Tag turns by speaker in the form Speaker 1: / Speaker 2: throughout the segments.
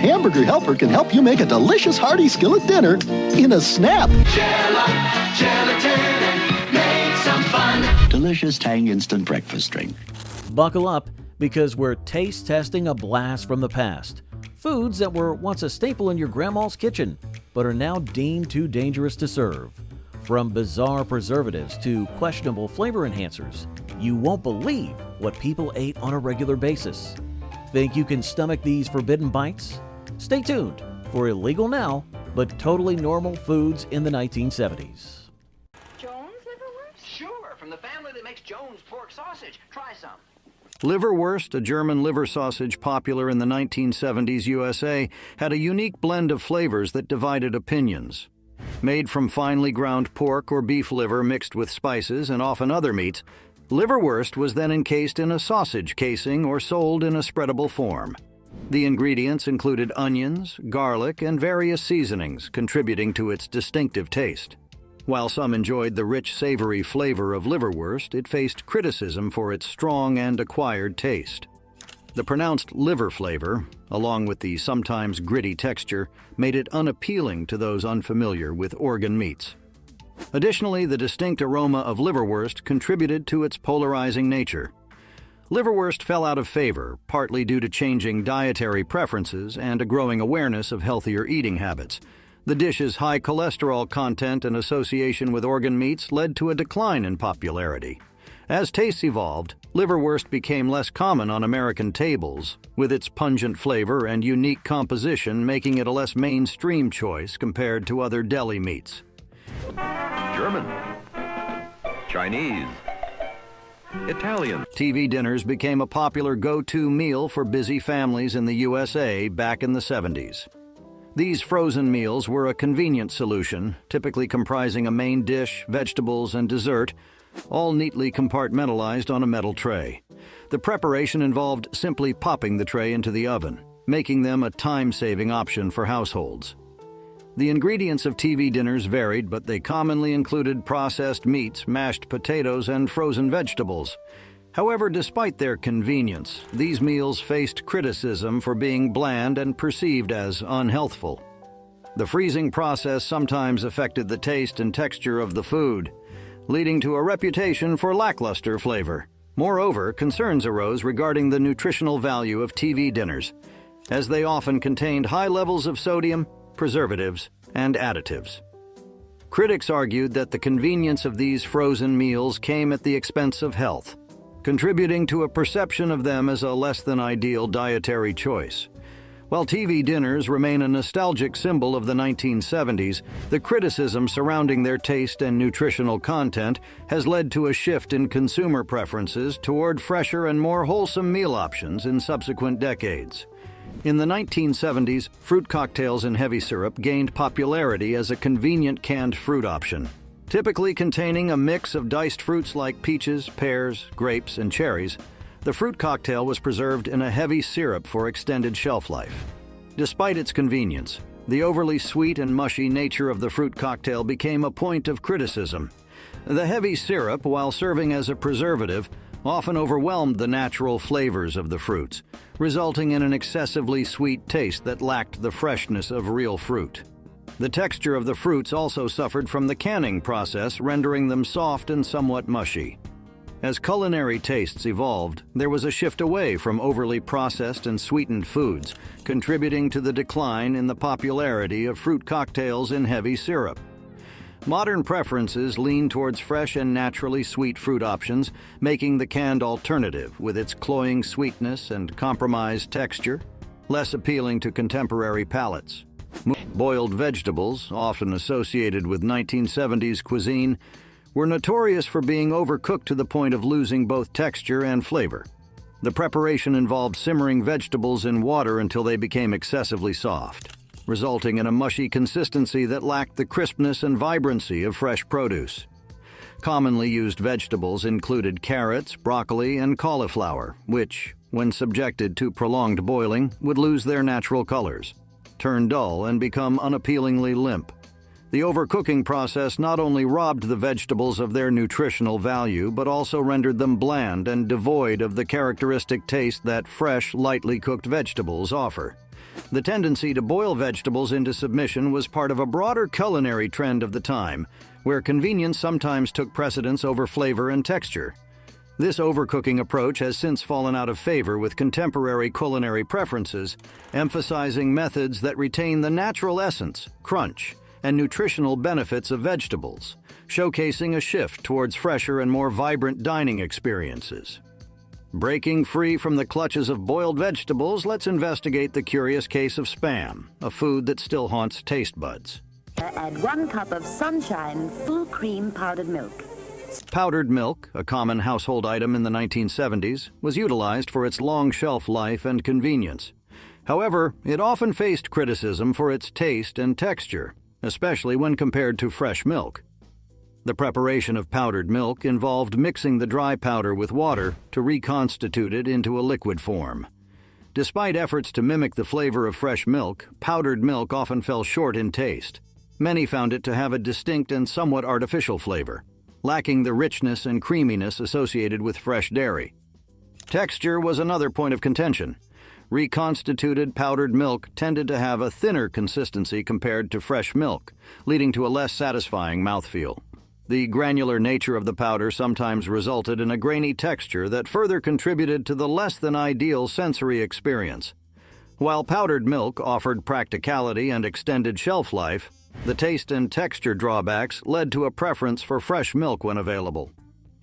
Speaker 1: Hamburger Helper can help you make a delicious hearty skillet dinner in a snap.
Speaker 2: Gelatin, make some fun.
Speaker 3: Delicious Tang instant breakfast drink.
Speaker 4: Buckle up, because we're taste testing a blast from the past. Foods that were once a staple in your grandma's kitchen, but are now deemed too dangerous to serve. From bizarre preservatives to questionable flavor enhancers, you won't believe what people ate on a regular basis. Think you can stomach these forbidden bites? Stay tuned for illegal now, but totally normal foods in the 1970s.
Speaker 5: Jones liverwurst?
Speaker 6: Sure, from the family that makes Jones pork sausage. Try some.
Speaker 7: Liverwurst, a German liver sausage popular in the 1970s USA, had a unique blend of flavors that divided opinions. Made from finely ground pork or beef liver mixed with spices and often other meats, liverwurst was then encased in a sausage casing or sold in a spreadable form. The ingredients included onions, garlic, and various seasonings, contributing to its distinctive taste. While some enjoyed the rich, savory flavor of liverwurst, it faced criticism for its strong and acquired taste. The pronounced liver flavor, along with the sometimes gritty texture, made it unappealing to those unfamiliar with organ meats. Additionally, the distinct aroma of liverwurst contributed to its polarizing nature. Liverwurst fell out of favor, partly due to changing dietary preferences and a growing awareness of healthier eating habits. The dish's high cholesterol content and association with organ meats led to a decline in popularity. As tastes evolved, liverwurst became less common on American tables, with its pungent flavor and unique composition making it a less mainstream choice compared to other deli meats.
Speaker 8: German, Chinese, Italian.
Speaker 7: TV dinners became a popular go-to meal for busy families in the USA back in the 70s. These frozen meals were a convenient solution, typically comprising a main dish, vegetables, and dessert, all neatly compartmentalized on a metal tray. The preparation involved simply popping the tray into the oven, making them a time-saving option for households. The ingredients of TV dinners varied, but they commonly included processed meats, mashed potatoes, and frozen vegetables. However, despite their convenience, these meals faced criticism for being bland and perceived as unhealthful. The freezing process sometimes affected the taste and texture of the food, leading to a reputation for lackluster flavor. Moreover, concerns arose regarding the nutritional value of TV dinners, as they often contained high levels of sodium, preservatives, and additives. Critics argued that the convenience of these frozen meals came at the expense of health, contributing to a perception of them as a less-than-ideal dietary choice. While TV dinners remain a nostalgic symbol of the 1970s, the criticism surrounding their taste and nutritional content has led to a shift in consumer preferences toward fresher and more wholesome meal options in subsequent decades. In the 1970s, fruit cocktails in heavy syrup gained popularity as a convenient canned fruit option. Typically containing a mix of diced fruits like peaches, pears, grapes, and cherries, the fruit cocktail was preserved in a heavy syrup for extended shelf life. Despite its convenience, the overly sweet and mushy nature of the fruit cocktail became a point of criticism. The heavy syrup, while serving as a preservative, often overwhelmed the natural flavors of the fruits, resulting in an excessively sweet taste that lacked the freshness of real fruit. The texture of the fruits also suffered from the canning process, rendering them soft and somewhat mushy. As culinary tastes evolved, there was a shift away from overly processed and sweetened foods, contributing to the decline in the popularity of fruit cocktails in heavy syrup. Modern preferences lean towards fresh and naturally sweet fruit options, making the canned alternative, with its cloying sweetness and compromised texture, less appealing to contemporary palates. Boiled vegetables, often associated with 1970s cuisine, were notorious for being overcooked to the point of losing both texture and flavor. The preparation involved simmering vegetables in water until they became excessively soft, resulting in a mushy consistency that lacked the crispness and vibrancy of fresh produce. Commonly used vegetables included carrots, broccoli, and cauliflower, which, when subjected to prolonged boiling, would lose their natural colors, turn dull, and become unappealingly limp. The overcooking process not only robbed the vegetables of their nutritional value, but also rendered them bland and devoid of the characteristic taste that fresh, lightly cooked vegetables offer. The tendency to boil vegetables into submission was part of a broader culinary trend of the time, where convenience sometimes took precedence over flavor and texture. This overcooking approach has since fallen out of favor with contemporary culinary preferences, emphasizing methods that retain the natural essence, crunch, and nutritional benefits of vegetables, showcasing a shift towards fresher and more vibrant dining experiences. Breaking free from the clutches of boiled vegetables, let's investigate the curious case of Spam, a food that still haunts taste buds.
Speaker 9: Add 1 cup of Sunshine full cream powdered milk.
Speaker 7: Powdered milk, a common household item in the 1970s, was utilized for its long shelf life and convenience. However, it often faced criticism for its taste and texture, especially when compared to fresh milk. The preparation of powdered milk involved mixing the dry powder with water to reconstitute it into a liquid form. Despite efforts to mimic the flavor of fresh milk, powdered milk often fell short in taste. Many found it to have a distinct and somewhat artificial flavor, lacking the richness and creaminess associated with fresh dairy. Texture was another point of contention. Reconstituted powdered milk tended to have a thinner consistency compared to fresh milk, leading to a less satisfying mouthfeel. The granular nature of the powder sometimes resulted in a grainy texture that further contributed to the less than ideal sensory experience. While powdered milk offered practicality and extended shelf life, the taste and texture drawbacks led to a preference for fresh milk when available.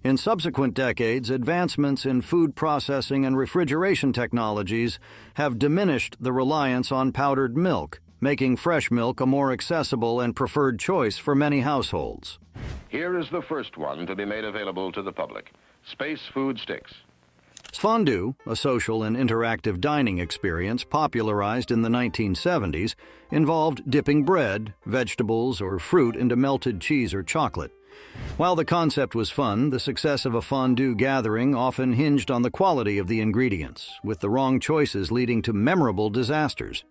Speaker 7: In subsequent decades, advancements in food processing and refrigeration technologies have diminished the reliance on powdered milk, making fresh milk a more accessible and preferred choice for many households.
Speaker 10: Here is the first one to be made available to the public: Space Food Sticks.
Speaker 7: Fondue, a social and interactive dining experience popularized in the 1970s, involved dipping bread, vegetables, or fruit into melted cheese or chocolate. While the concept was fun, the success of a fondue gathering often hinged on the quality of the ingredients, with the wrong choices leading to memorable disasters.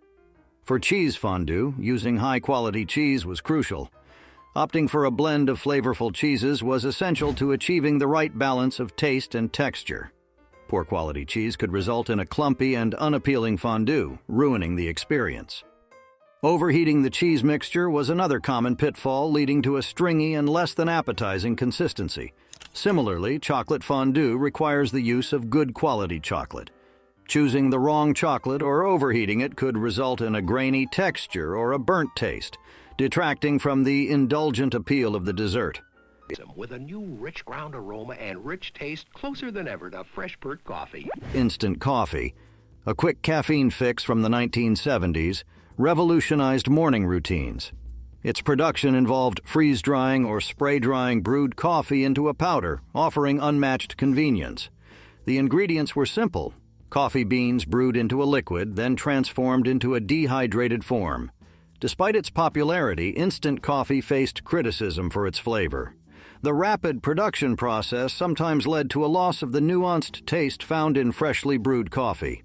Speaker 7: For cheese fondue, using high-quality cheese was crucial. Opting for a blend of flavorful cheeses was essential to achieving the right balance of taste and texture. Poor quality cheese could result in a clumpy and unappealing fondue, ruining the experience. Overheating the cheese mixture was another common pitfall, leading to a stringy and less than appetizing consistency. Similarly, chocolate fondue requires the use of good quality chocolate. Choosing the wrong chocolate or overheating it could result in a grainy texture or a burnt taste, detracting from the indulgent appeal of the dessert.
Speaker 11: With a new rich ground aroma and rich taste closer than ever to fresh brewed coffee.
Speaker 7: Instant coffee, a quick caffeine fix from the 1970s, revolutionized morning routines. Its production involved freeze-drying or spray-drying brewed coffee into a powder, offering unmatched convenience. The ingredients were simple: coffee beans brewed into a liquid, then transformed into a dehydrated form. Despite its popularity, instant coffee faced criticism for its flavor. The rapid production process sometimes led to a loss of the nuanced taste found in freshly brewed coffee.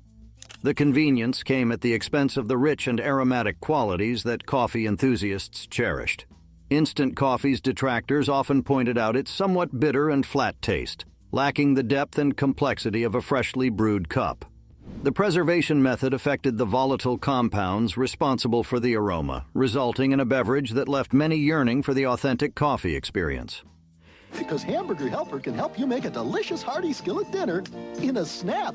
Speaker 7: The convenience came at the expense of the rich and aromatic qualities that coffee enthusiasts cherished. Instant coffee's detractors often pointed out its somewhat bitter and flat taste, lacking the depth and complexity of a freshly brewed cup. The preservation method affected the volatile compounds responsible for the aroma, resulting in a beverage that left many yearning for the authentic coffee experience.
Speaker 1: Because Hamburger Helper can help you make a delicious hearty skillet dinner in a snap.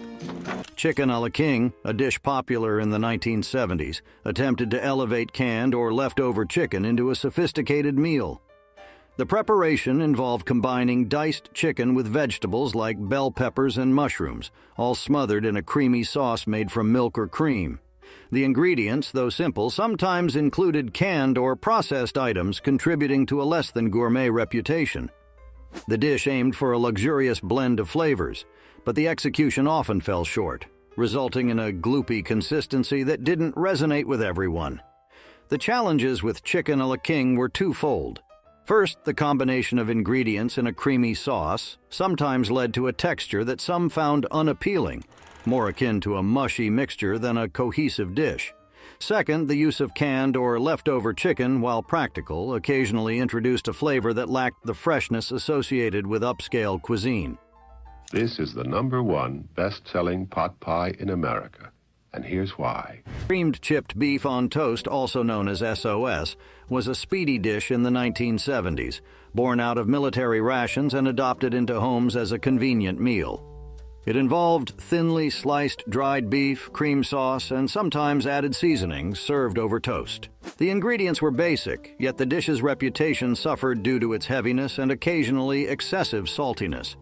Speaker 7: Chicken a la king, a dish popular in the 1970s, attempted to elevate canned or leftover chicken into a sophisticated meal. The preparation involved combining diced chicken with vegetables like bell peppers and mushrooms, all smothered in a creamy sauce made from milk or cream. The ingredients, though simple, sometimes included canned or processed items, contributing to a less than gourmet reputation. The dish aimed for a luxurious blend of flavors, but the execution often fell short, resulting in a gloopy consistency that didn't resonate with everyone. The challenges with chicken a la king were twofold. First, the combination of ingredients in a creamy sauce sometimes led to a texture that some found unappealing, more akin to a mushy mixture than a cohesive dish. Second, the use of canned or leftover chicken, while practical, occasionally introduced a flavor that lacked the freshness associated with upscale cuisine.
Speaker 10: This is the #1 best-selling pot pie in America.
Speaker 11: And here's why.
Speaker 7: Creamed chipped beef on toast, also known as SOS, was a speedy dish in the 1970s, born out of military rations and adopted into homes as a convenient meal. It involved thinly sliced dried beef, cream sauce, and sometimes added seasonings served over toast. The ingredients were basic, yet the dish's reputation suffered due to its heaviness and occasionally excessive saltiness.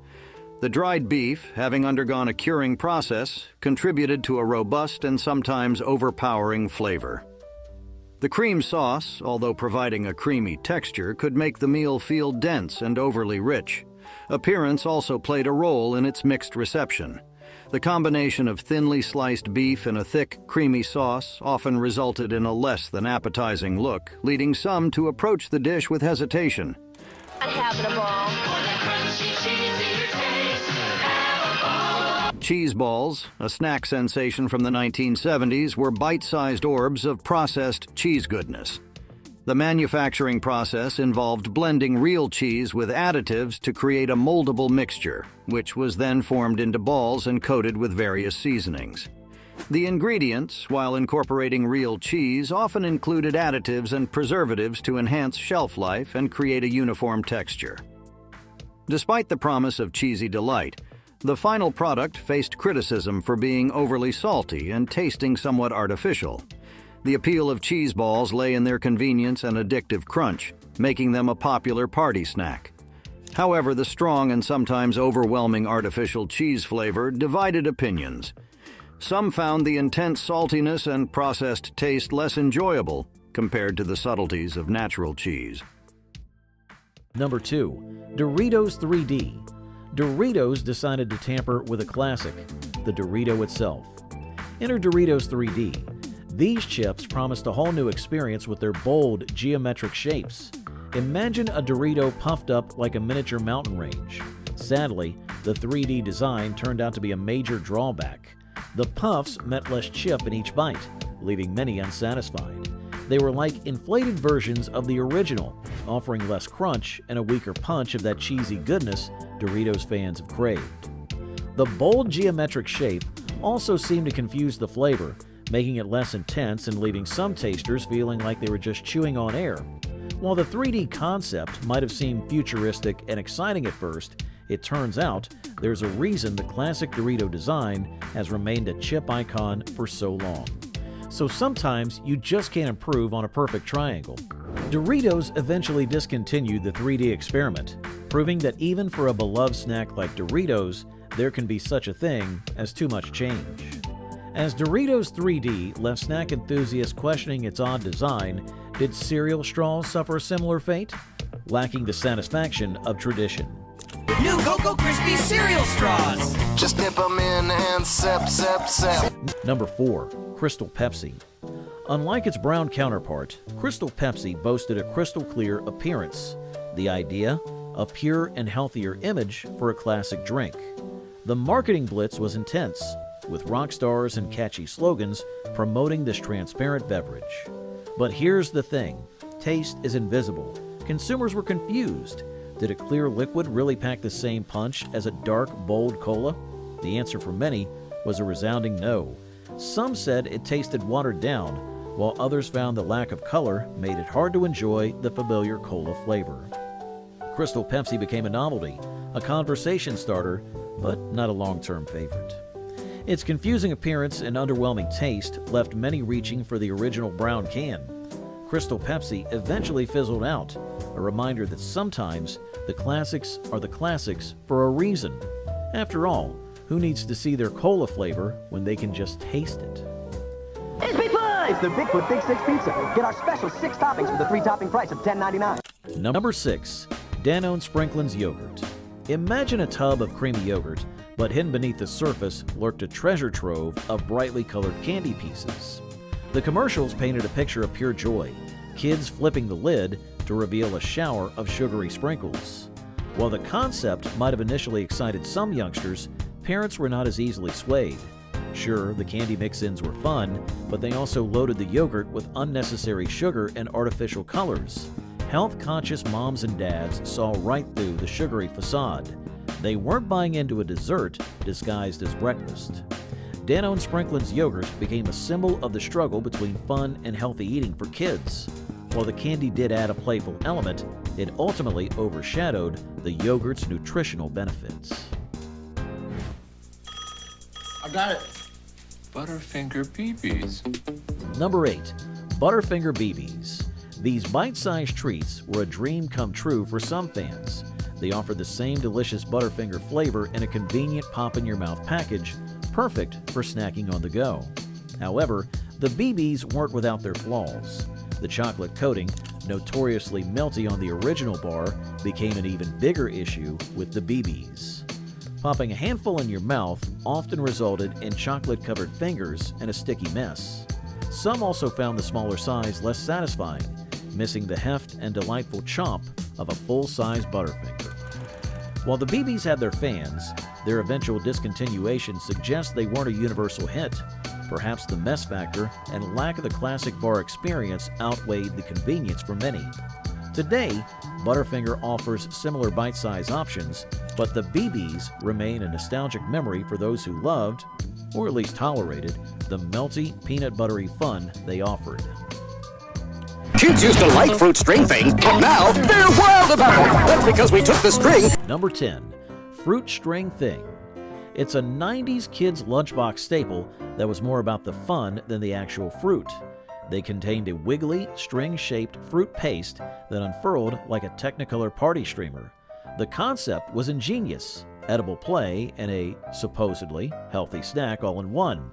Speaker 7: The dried beef, having undergone a curing process, contributed to a robust and sometimes overpowering flavor. The cream sauce, although providing a creamy texture, could make the meal feel dense and overly rich. Appearance also played a role in its mixed reception. The combination of thinly sliced beef and a thick, creamy sauce often resulted in a less than appetizing look, leading some to approach the dish with hesitation. Cheese balls, a snack sensation from the 1970s, were bite-sized orbs of processed cheese goodness. The manufacturing process involved blending real cheese with additives to create a moldable mixture, which was then formed into balls and coated with various seasonings. The ingredients, while incorporating real cheese, often included additives and preservatives to enhance shelf life and create a uniform texture. Despite the promise of cheesy delight, the final product faced criticism for being overly salty and tasting somewhat artificial. The appeal of cheese balls lay in their convenience and addictive crunch, making them a popular party snack. However, the strong and sometimes overwhelming artificial cheese flavor divided opinions. Some found the intense saltiness and processed taste less enjoyable compared to the subtleties of natural cheese.
Speaker 4: Number 2. Doritos 3D. Doritos decided to tamper with a classic, the Dorito itself. Enter Doritos 3D. These chips promised a whole new experience with their bold, geometric shapes. Imagine a Dorito puffed up like a miniature mountain range. Sadly, the 3D design turned out to be a major drawback. The puffs meant less chip in each bite, leaving many unsatisfied. They were like inflated versions of the original, offering less crunch and a weaker punch of that cheesy goodness Doritos fans have craved. The bold geometric shape also seemed to confuse the flavor, making it less intense and leaving some tasters feeling like they were just chewing on air. While the 3D concept might have seemed futuristic and exciting at first, it turns out there's a reason the classic Dorito design has remained a chip icon for so long. So sometimes you just can't improve on a perfect triangle. Doritos eventually discontinued the 3D experiment, proving that even for a beloved snack like Doritos, there can be such a thing as too much change. As Doritos 3D left snack enthusiasts questioning its odd design, did cereal straws suffer a similar fate? Lacking the satisfaction of tradition.
Speaker 2: New Cocoa Krispy cereal straws.
Speaker 12: Just dip them in and sip, sip, sip.
Speaker 4: Number 4. Crystal Pepsi. Unlike its brown counterpart, Crystal Pepsi boasted a crystal clear appearance. The idea? A pure and healthier image for a classic drink. The marketing blitz was intense, with rock stars and catchy slogans promoting this transparent beverage. But here's the thing. Taste is invisible. Consumers were confused. Did a clear liquid really pack the same punch as a dark, bold cola? The answer for many was a resounding no. Some said it tasted watered down, while others found the lack of color made it hard to enjoy the familiar cola flavor. Crystal Pepsi became a novelty, a conversation starter, but not a long-term favorite. Its confusing appearance and underwhelming taste left many reaching for the original brown can. Crystal Pepsi eventually fizzled out, a reminder that sometimes the classics are the classics for a reason. After all, who needs to see their cola flavor when they can just taste it?
Speaker 6: It's Bigfoot! It's the Bigfoot Big 6 Pizza. Get our special 6 toppings for the 3-topping price of $10.99.
Speaker 4: Number 6. Danone Sprinklin's Yogurt. Imagine a tub of creamy yogurt, but hidden beneath the surface lurked a treasure trove of brightly colored candy pieces. The commercials painted a picture of pure joy, kids flipping the lid to reveal a shower of sugary sprinkles. While the concept might have initially excited some youngsters, parents were not as easily swayed. Sure, the candy mix-ins were fun, but they also loaded the yogurt with unnecessary sugar and artificial colors. Health-conscious moms and dads saw right through the sugary facade. They weren't buying into a dessert disguised as breakfast. Danone Sprinklin's yogurt became a symbol of the struggle between fun and healthy eating for kids. While the candy did add a playful element, it ultimately overshadowed the yogurt's nutritional benefits.
Speaker 13: I got it. Butterfinger BBs.
Speaker 4: Number 8. Butterfinger BBs. These bite-sized treats were a dream come true for some fans. They offered the same delicious Butterfinger flavor in a convenient pop-in-your-mouth package, perfect for snacking on the go. However, the BBs weren't without their flaws. The chocolate coating, notoriously melty on the original bar, became an even bigger issue with the BBs. Popping a handful in your mouth often resulted in chocolate-covered fingers and a sticky mess. Some also found the smaller size less satisfying, missing the heft and delightful chomp of a full-size Butterfinger. While the BBs had their fans, their eventual discontinuation suggests they weren't a universal hit. Perhaps the mess factor and lack of the classic bar experience outweighed the convenience for many. Today, Butterfinger offers similar bite-size options, but the BBs remain a nostalgic memory for those who loved, or at least tolerated, the melty, peanut buttery fun they offered.
Speaker 14: Kids used to like fruit string things, but now they're wild about it. That's because we took the string.
Speaker 4: Number 10. Fruit String Thing. It's a 90s kids lunchbox staple that was more about the fun than the actual fruit. They contained a wiggly, string-shaped fruit paste that unfurled like a Technicolor party streamer. The concept was ingenious, edible play, and a, supposedly, healthy snack all in one.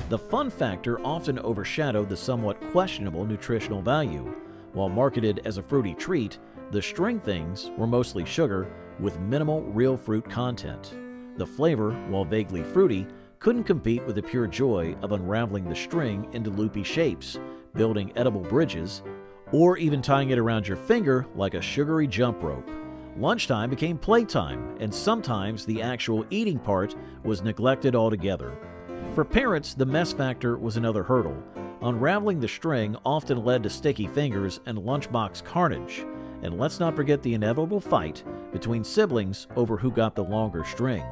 Speaker 4: The fun factor often overshadowed the somewhat questionable nutritional value. While marketed as a fruity treat, the string things were mostly sugar with minimal real fruit content. The flavor, while vaguely fruity, couldn't compete with the pure joy of unraveling the string into loopy shapes, building edible bridges, or even tying it around your finger like a sugary jump rope. Lunchtime became playtime, and sometimes the actual eating part was neglected altogether. For parents, the mess factor was another hurdle. Unraveling the string often led to sticky fingers and lunchbox carnage. And let's not forget the inevitable fight between siblings over who got the longer string.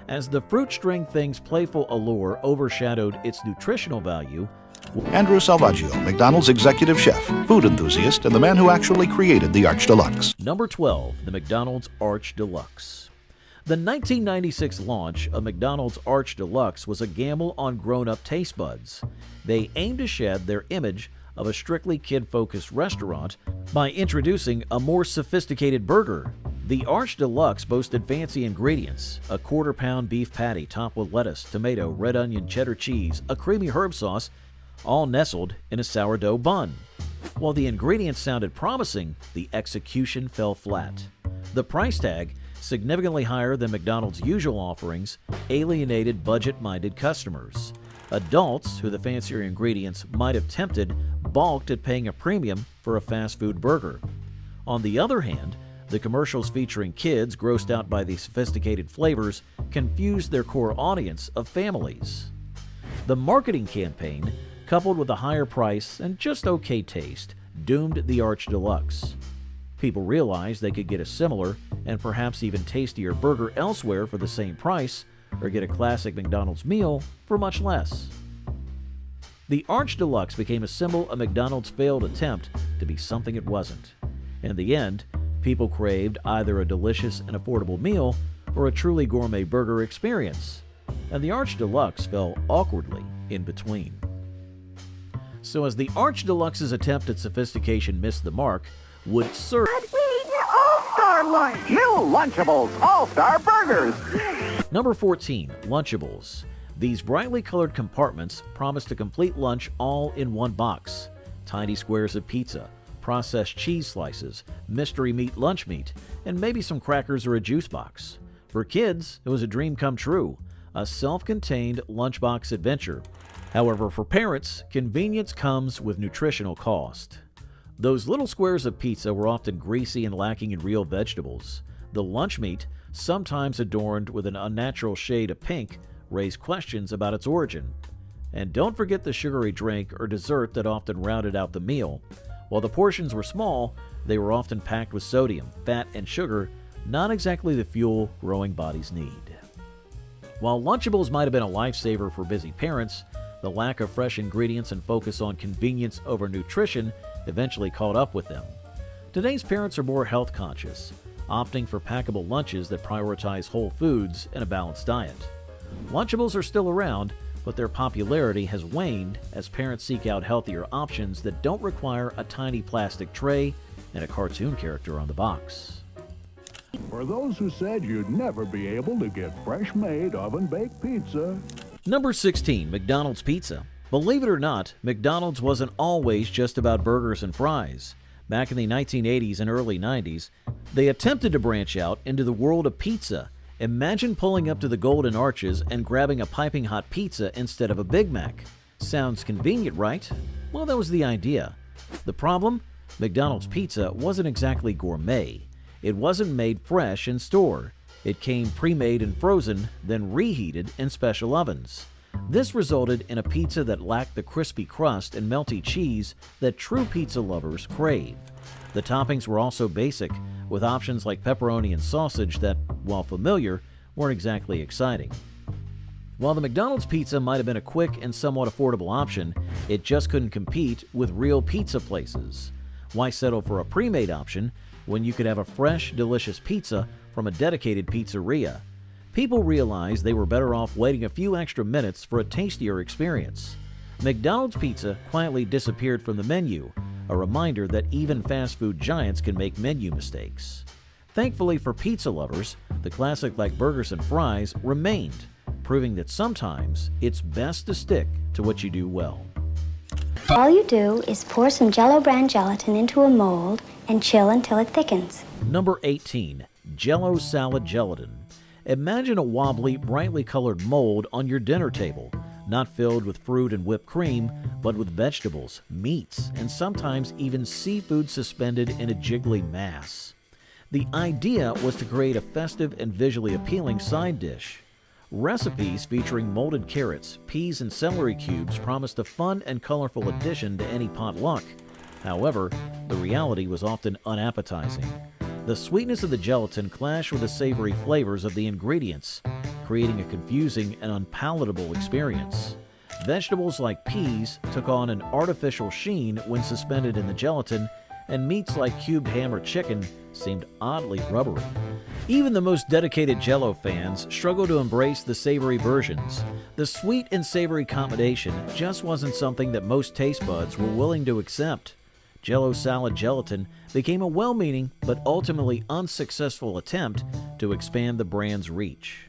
Speaker 4: As the fruit string thing's playful allure overshadowed its nutritional value,
Speaker 15: Andrew Salvaggio, McDonald's executive chef, food enthusiast, and the man who actually created the Arch Deluxe.
Speaker 4: Number 12, the McDonald's Arch Deluxe. The 1996 launch of McDonald's Arch Deluxe was a gamble on grown-up taste buds. They aimed to shed their image of a strictly kid-focused restaurant by introducing a more sophisticated burger. The Arch Deluxe boasted fancy ingredients: a quarter-pound beef patty topped with lettuce, tomato, red onion, cheddar cheese, a creamy herb sauce, all nestled in a sourdough bun. While the ingredients sounded promising, the execution fell flat. The price tag, significantly higher than McDonald's usual offerings, alienated budget-minded customers. Adults, who the fancier ingredients might have tempted, balked at paying a premium for a fast food burger. On the other hand, the commercials featuring kids grossed out by the sophisticated flavors confused their core audience of families. The marketing campaign, coupled with a higher price and just okay taste, doomed the Arch Deluxe. People realized they could get a similar and perhaps even tastier burger elsewhere for the same price, or get a classic McDonald's meal for much less. The Arch Deluxe became a symbol of McDonald's failed attempt to be something it wasn't. In the end, people craved either a delicious and affordable meal or a truly gourmet burger experience, and the Arch Deluxe fell awkwardly in between. So as the Arch Deluxe's attempt at sophistication missed the mark, would serve
Speaker 14: All-Star Lunch! New Lunchables All-Star Burgers!
Speaker 4: Number 14, Lunchables. These brightly colored compartments promise to complete lunch all in one box. Tiny squares of pizza, processed cheese slices, mystery meat lunch meat, and maybe some crackers or a juice box. For kids, it was a dream come true, a self-contained lunchbox adventure. However, for parents, convenience comes with nutritional cost. Those little squares of pizza were often greasy and lacking in real vegetables. The lunch meat, sometimes adorned with an unnatural shade of pink, raised questions about its origin. And don't forget the sugary drink or dessert that often rounded out the meal. While the portions were small, they were often packed with sodium, fat, and sugar, not exactly the fuel growing bodies need. While Lunchables might have been a lifesaver for busy parents, the lack of fresh ingredients and focus on convenience over nutrition eventually caught up with them. Today's parents are more health conscious, opting for packable lunches that prioritize whole foods and a balanced diet. Lunchables are still around, but their popularity has waned as parents seek out healthier options that don't require a tiny plastic tray and a cartoon character on the box.
Speaker 16: For those who said you'd never be able to get fresh-made oven-baked pizza.
Speaker 4: Number 16, McDonald's Pizza. Believe it or not, McDonald's wasn't always just about burgers and fries. Back in the 1980s and early 90s, they attempted to branch out into the world of pizza. Imagine pulling up to the Golden Arches and grabbing a piping hot pizza instead of a Big Mac. Sounds convenient, right? Well, that was the idea. The problem? McDonald's pizza wasn't exactly gourmet. It wasn't made fresh in store. It came pre-made and frozen, then reheated in special ovens. This resulted in a pizza that lacked the crispy crust and melty cheese that true pizza lovers crave. The toppings were also basic, with options like pepperoni and sausage that, while familiar, weren't exactly exciting. While the McDonald's pizza might have been a quick and somewhat affordable option, it just couldn't compete with real pizza places. Why settle for a pre-made option when you could have a fresh, delicious pizza from a dedicated pizzeria? People realized they were better off waiting a few extra minutes for a tastier experience. McDonald's pizza quietly disappeared from the menu, a reminder that even fast food giants can make menu mistakes. Thankfully for pizza lovers, the classic like burgers and fries remained, proving that sometimes it's best to stick to what you do well.
Speaker 17: All you do is pour some Jell-O brand gelatin into a mold and chill until it thickens.
Speaker 4: Number 18. Jell-O Salad Gelatin. Imagine a wobbly, brightly colored mold on your dinner table, not filled with fruit and whipped cream, but with vegetables, meats, and sometimes even seafood suspended in a jiggly mass. The idea was to create a festive and visually appealing side dish. Recipes featuring molded carrots, peas, and celery cubes promised a fun and colorful addition to any potluck. However, the reality was often unappetizing. The sweetness of the gelatin clashed with the savory flavors of the ingredients, creating a confusing and unpalatable experience. Vegetables like peas took on an artificial sheen when suspended in the gelatin, and meats like cubed ham or chicken seemed oddly rubbery. Even the most dedicated Jell-O fans struggled to embrace the savory versions. The sweet and savory combination just wasn't something that most taste buds were willing to accept. Jell-O Salad Gelatin became a well-meaning but ultimately unsuccessful attempt to expand the brand's reach.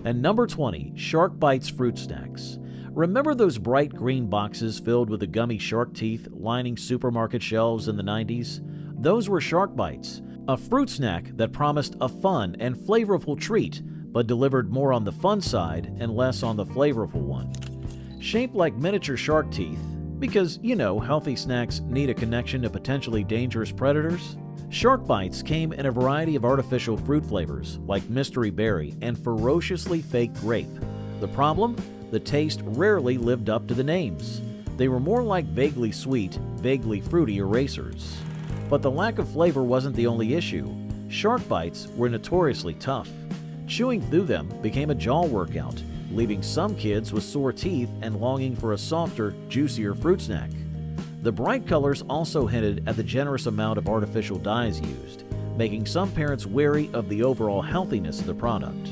Speaker 4: And number 20, Shark Bites Fruit Snacks. Remember those bright green boxes filled with the gummy shark teeth lining supermarket shelves in the 90s? Those were Shark Bites, a fruit snack that promised a fun and flavorful treat, but delivered more on the fun side and less on the flavorful one. Shaped like miniature shark teeth, because, you know, healthy snacks need a connection to potentially dangerous predators, Shark Bites came in a variety of artificial fruit flavors, like mystery berry and ferociously fake grape. The problem? The taste rarely lived up to the names. They were more like vaguely sweet, vaguely fruity erasers. But the lack of flavor wasn't the only issue. Shark Bites were notoriously tough. Chewing through them became a jaw workout, leaving some kids with sore teeth and longing for a softer, juicier fruit snack. The bright colors also hinted at the generous amount of artificial dyes used, making some parents wary of the overall healthiness of the product.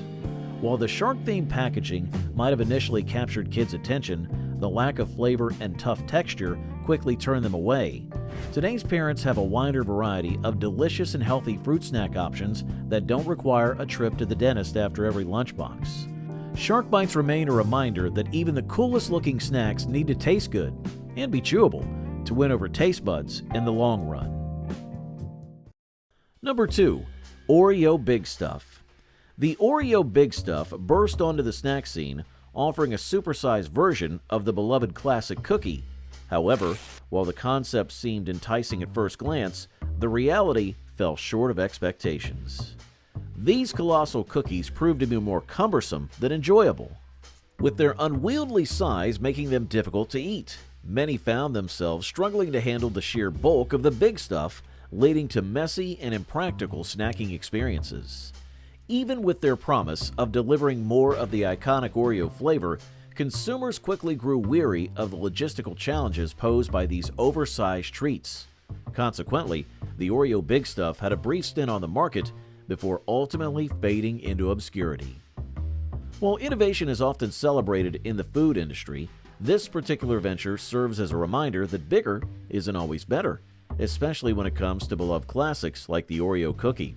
Speaker 4: While the shark-themed packaging might have initially captured kids' attention, the lack of flavor and tough texture quickly turned them away. Today's parents have a wider variety of delicious and healthy fruit snack options that don't require a trip to the dentist after every lunchbox. Shark Bites remain a reminder that even the coolest looking snacks need to taste good and be chewable to win over taste buds in the long run. Number 2. Oreo Big Stuff. The Oreo Big Stuff burst onto the snack scene, offering a supersized version of the beloved classic cookie. However, while the concept seemed enticing at first glance, the reality fell short of expectations. These colossal cookies proved to be more cumbersome than enjoyable, with their unwieldy size making them difficult to eat. Many found themselves struggling to handle the sheer bulk of the big stuff, leading to messy and impractical snacking experiences. even with their promise of delivering more of the iconic Oreo flavor, consumers quickly grew weary of the logistical challenges posed by these oversized treats. Consequently, the Oreo Big Stuff had a brief stint on the market before ultimately fading into obscurity. While innovation is often celebrated in the food industry, this particular venture serves as a reminder that bigger isn't always better, especially when it comes to beloved classics like the Oreo cookie.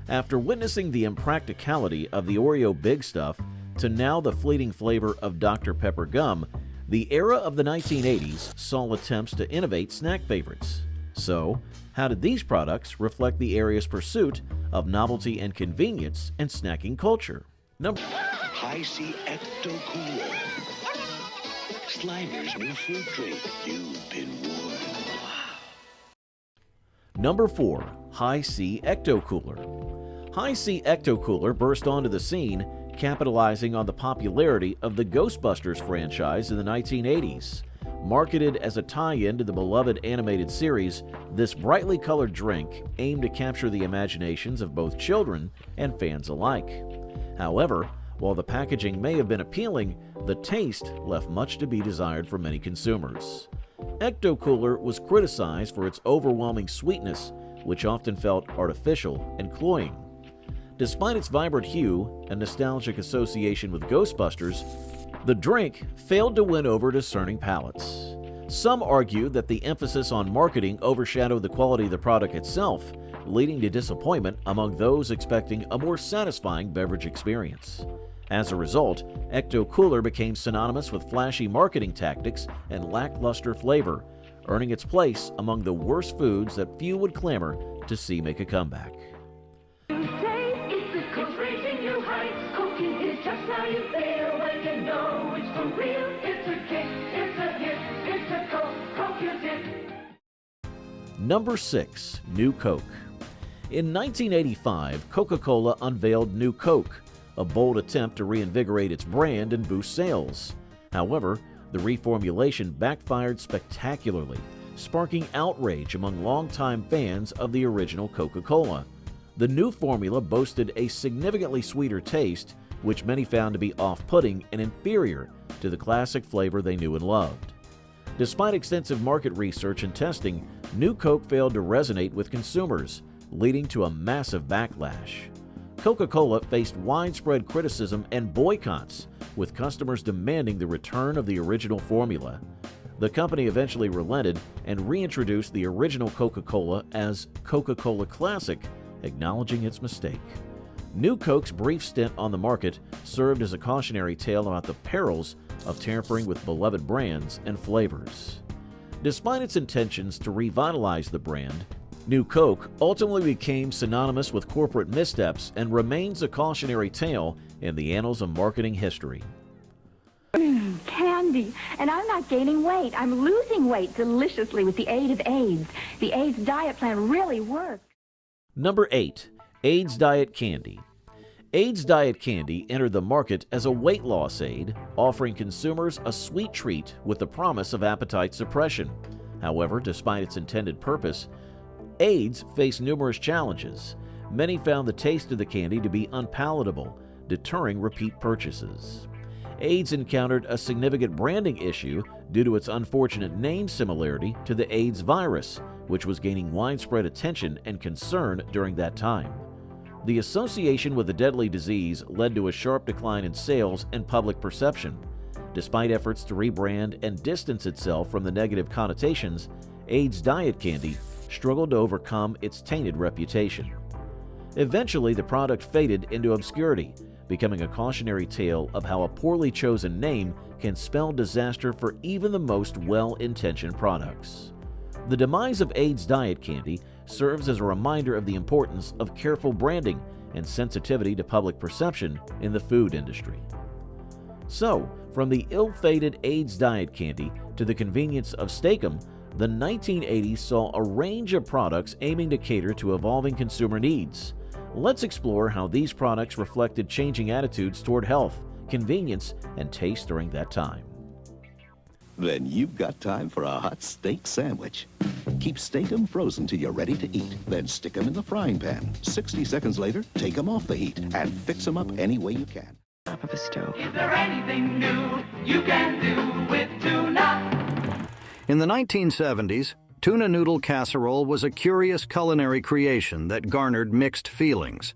Speaker 4: After witnessing the impracticality of the Oreo Big Stuff to now the fleeting flavor of Dr. Pepper gum, the era of the 1980s saw attempts to innovate snack favorites. So, how did these products reflect the area's pursuit of novelty and convenience and snacking culture?
Speaker 18: High C Ecto Cooler. Slimer's new fruit drink. You've been warned.
Speaker 4: Number 4. High C Ecto Cooler. High C Ecto Cooler burst onto the scene, capitalizing on the popularity of the Ghostbusters franchise in the 1980s. Marketed as a tie-in to the beloved animated series, this brightly colored drink aimed to capture the imaginations of both children and fans alike. However, while the packaging may have been appealing, the taste left much to be desired for many consumers. Ecto Cooler was criticized for its overwhelming sweetness, which often felt artificial and cloying. Despite its vibrant hue and nostalgic association with Ghostbusters, the drink failed to win over discerning palates. Some argue that the emphasis on marketing overshadowed the quality of the product itself, leading to disappointment among those expecting a more satisfying beverage experience. As a result, Ecto Cooler became synonymous with flashy marketing tactics and lackluster flavor, earning its place among the worst foods that few would clamor to see make a comeback. Number 6. New Coke. In 1985, Coca-Cola unveiled New Coke, a bold attempt to reinvigorate its brand and boost sales. However, the reformulation backfired spectacularly, sparking outrage among longtime fans of the original Coca-Cola. The new formula boasted a significantly sweeter taste, which many found to be off-putting and inferior to the classic flavor they knew and loved. Despite extensive market research and testing, New Coke failed to resonate with consumers, leading to a massive backlash. Coca-Cola faced widespread criticism and boycotts, with customers demanding the return of the original formula. The company eventually relented and reintroduced the original Coca-Cola as Coca-Cola Classic, acknowledging its mistake. New Coke's brief stint on the market served as a cautionary tale about the perils of tampering with beloved brands and flavors. Despite its intentions to revitalize the brand, New Coke ultimately became synonymous with corporate missteps and remains a cautionary tale in the annals of marketing history.
Speaker 5: Candy. And I'm not gaining weight. I'm losing weight deliciously with the aid of AIDS. The AIDS diet plan really works.
Speaker 4: Number 8. AIDS Diet Candy. AIDS Diet Candy entered the market as a weight loss aid, offering consumers a sweet treat with the promise of appetite suppression. However, despite its intended purpose, AIDS faced numerous challenges. Many found the taste of the candy to be unpalatable, deterring repeat purchases. AIDS encountered a significant branding issue due to its unfortunate name similarity to the AIDS virus, which was gaining widespread attention and concern during that time. The association with the deadly disease led to a sharp decline in sales and public perception. Despite efforts to rebrand and distance itself from the negative connotations, AIDS Diet Candy struggled to overcome its tainted reputation. Eventually, the product faded into obscurity, becoming a cautionary tale of how a poorly chosen name can spell disaster for even the most well-intentioned products. The demise of AIDS Diet Candy serves as a reminder of the importance of careful branding and sensitivity to public perception in the food industry. So, from the ill-fated AIDS Diet Candy to the convenience of Steak-'em, the 1980s saw a range of products aiming to cater to evolving consumer needs. Let's explore how these products reflected changing attitudes toward health, convenience, and taste during that time.
Speaker 3: Then you've got time for a hot steak sandwich.
Speaker 1: Keep steak-'em frozen till you're ready to eat. Then stick 'em in the frying pan. 60 seconds later, take 'em off the heat and fix 'em up any way you can.
Speaker 19: Top of a stove.
Speaker 2: Is there anything new you can do with tuna?
Speaker 7: In the 1970s, tuna noodle casserole was a curious culinary creation that garnered mixed feelings.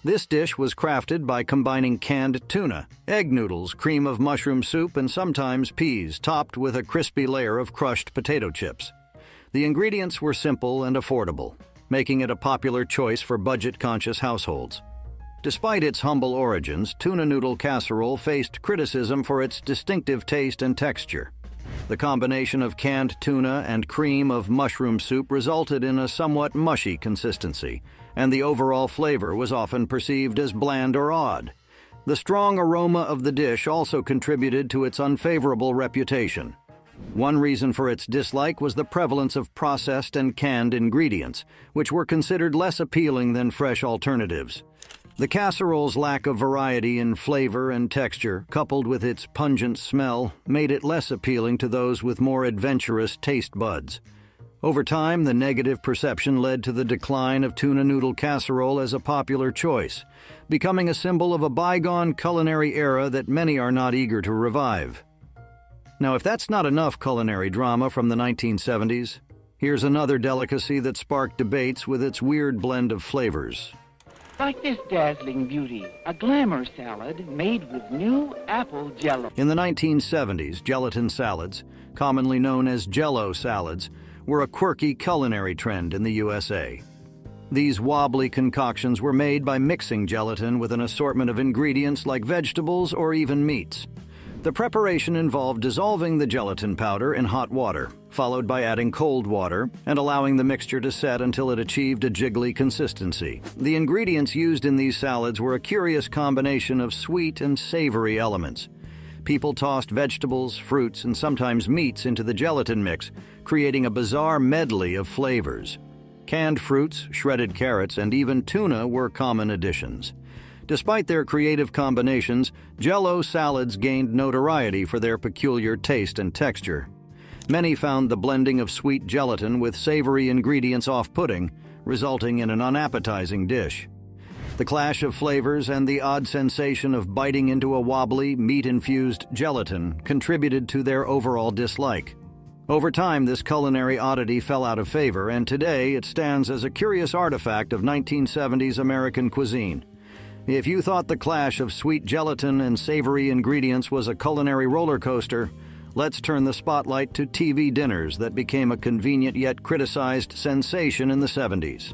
Speaker 7: This dish was crafted by combining canned tuna, egg noodles, cream of mushroom soup, and sometimes peas, topped with a crispy layer of crushed potato chips. The ingredients were simple and affordable, making it a popular choice for budget-conscious households. Despite its humble origins, tuna noodle casserole faced criticism for its distinctive taste and texture. The combination of canned tuna and cream of mushroom soup resulted in a somewhat mushy consistency, and the overall flavor was often perceived as bland or odd. The strong aroma of the dish also contributed to its unfavorable reputation. One reason for its dislike was the prevalence of processed and canned ingredients, which were considered less appealing than fresh alternatives. The casserole's lack of variety in flavor and texture, coupled with its pungent smell, made it less appealing to those with more adventurous taste buds. Over time, the negative perception led to the decline of tuna noodle casserole as a popular choice, becoming a symbol of a bygone culinary era that many are not eager to revive. Now, if that's not enough culinary drama from the 1970s, here's another delicacy that sparked debates with its weird blend of flavors.
Speaker 20: Like this dazzling beauty, a glamour salad made with new apple jello.
Speaker 7: In the 1970s, gelatin salads, commonly known as Jell-O salads, were a quirky culinary trend in the USA. These wobbly concoctions were made by mixing gelatin with an assortment of ingredients like vegetables or even meats. The preparation involved dissolving the gelatin powder in hot water, followed by adding cold water and allowing the mixture to set until it achieved a jiggly consistency. The ingredients used in these salads were a curious combination of sweet and savory elements. People tossed vegetables, fruits, and sometimes meats into the gelatin mix, creating a bizarre medley of flavors. Canned fruits, shredded carrots, and even tuna were common additions. Despite their creative combinations, Jell-O salads gained notoriety for their peculiar taste and texture. Many found the blending of sweet gelatin with savory ingredients off-putting, resulting in an unappetizing dish. The clash of flavors and the odd sensation of biting into a wobbly, meat-infused gelatin contributed to their overall dislike. Over time, this culinary oddity fell out of favor, and today it stands as a curious artifact of 1970s American cuisine. If you thought the clash of sweet gelatin and savory ingredients was a culinary roller coaster, let's turn the spotlight to TV dinners that became a convenient yet criticized sensation in the 70s.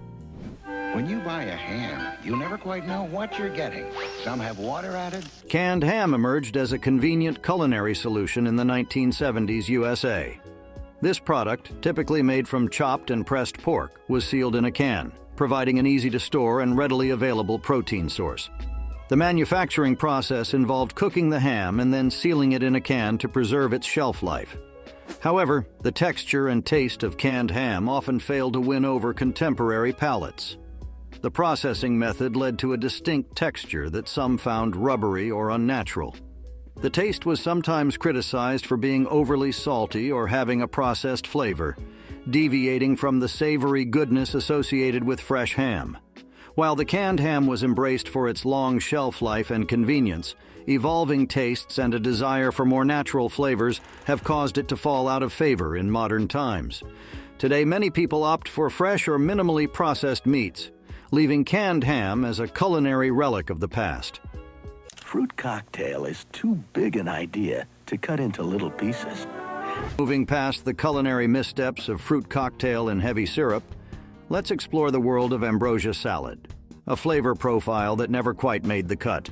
Speaker 21: When you buy a ham, you never quite know what you're getting. Some have water added.
Speaker 7: Canned ham emerged as a convenient culinary solution in the 1970s USA. This product, typically made from chopped and pressed pork, was sealed in a can, providing an easy-to-store and readily available protein source. The manufacturing process involved cooking the ham and then sealing it in a can to preserve its shelf life. However, the texture and taste of canned ham often failed to win over contemporary palates. The processing method led to a distinct texture that some found rubbery or unnatural. The taste was sometimes criticized for being overly salty or having a processed flavor, deviating from the savory goodness associated with fresh ham. While the canned ham was embraced for its long shelf life and convenience, evolving tastes and a desire for more natural flavors have caused it to fall out of favor in modern times. Today, many people opt for fresh or minimally processed meats, leaving canned ham as a culinary relic of the past.
Speaker 18: Fruit cocktail is too big an idea to cut into little pieces.
Speaker 7: Moving past the culinary missteps of fruit cocktail and heavy syrup, let's explore the world of ambrosia salad, a flavor profile that never quite made the cut.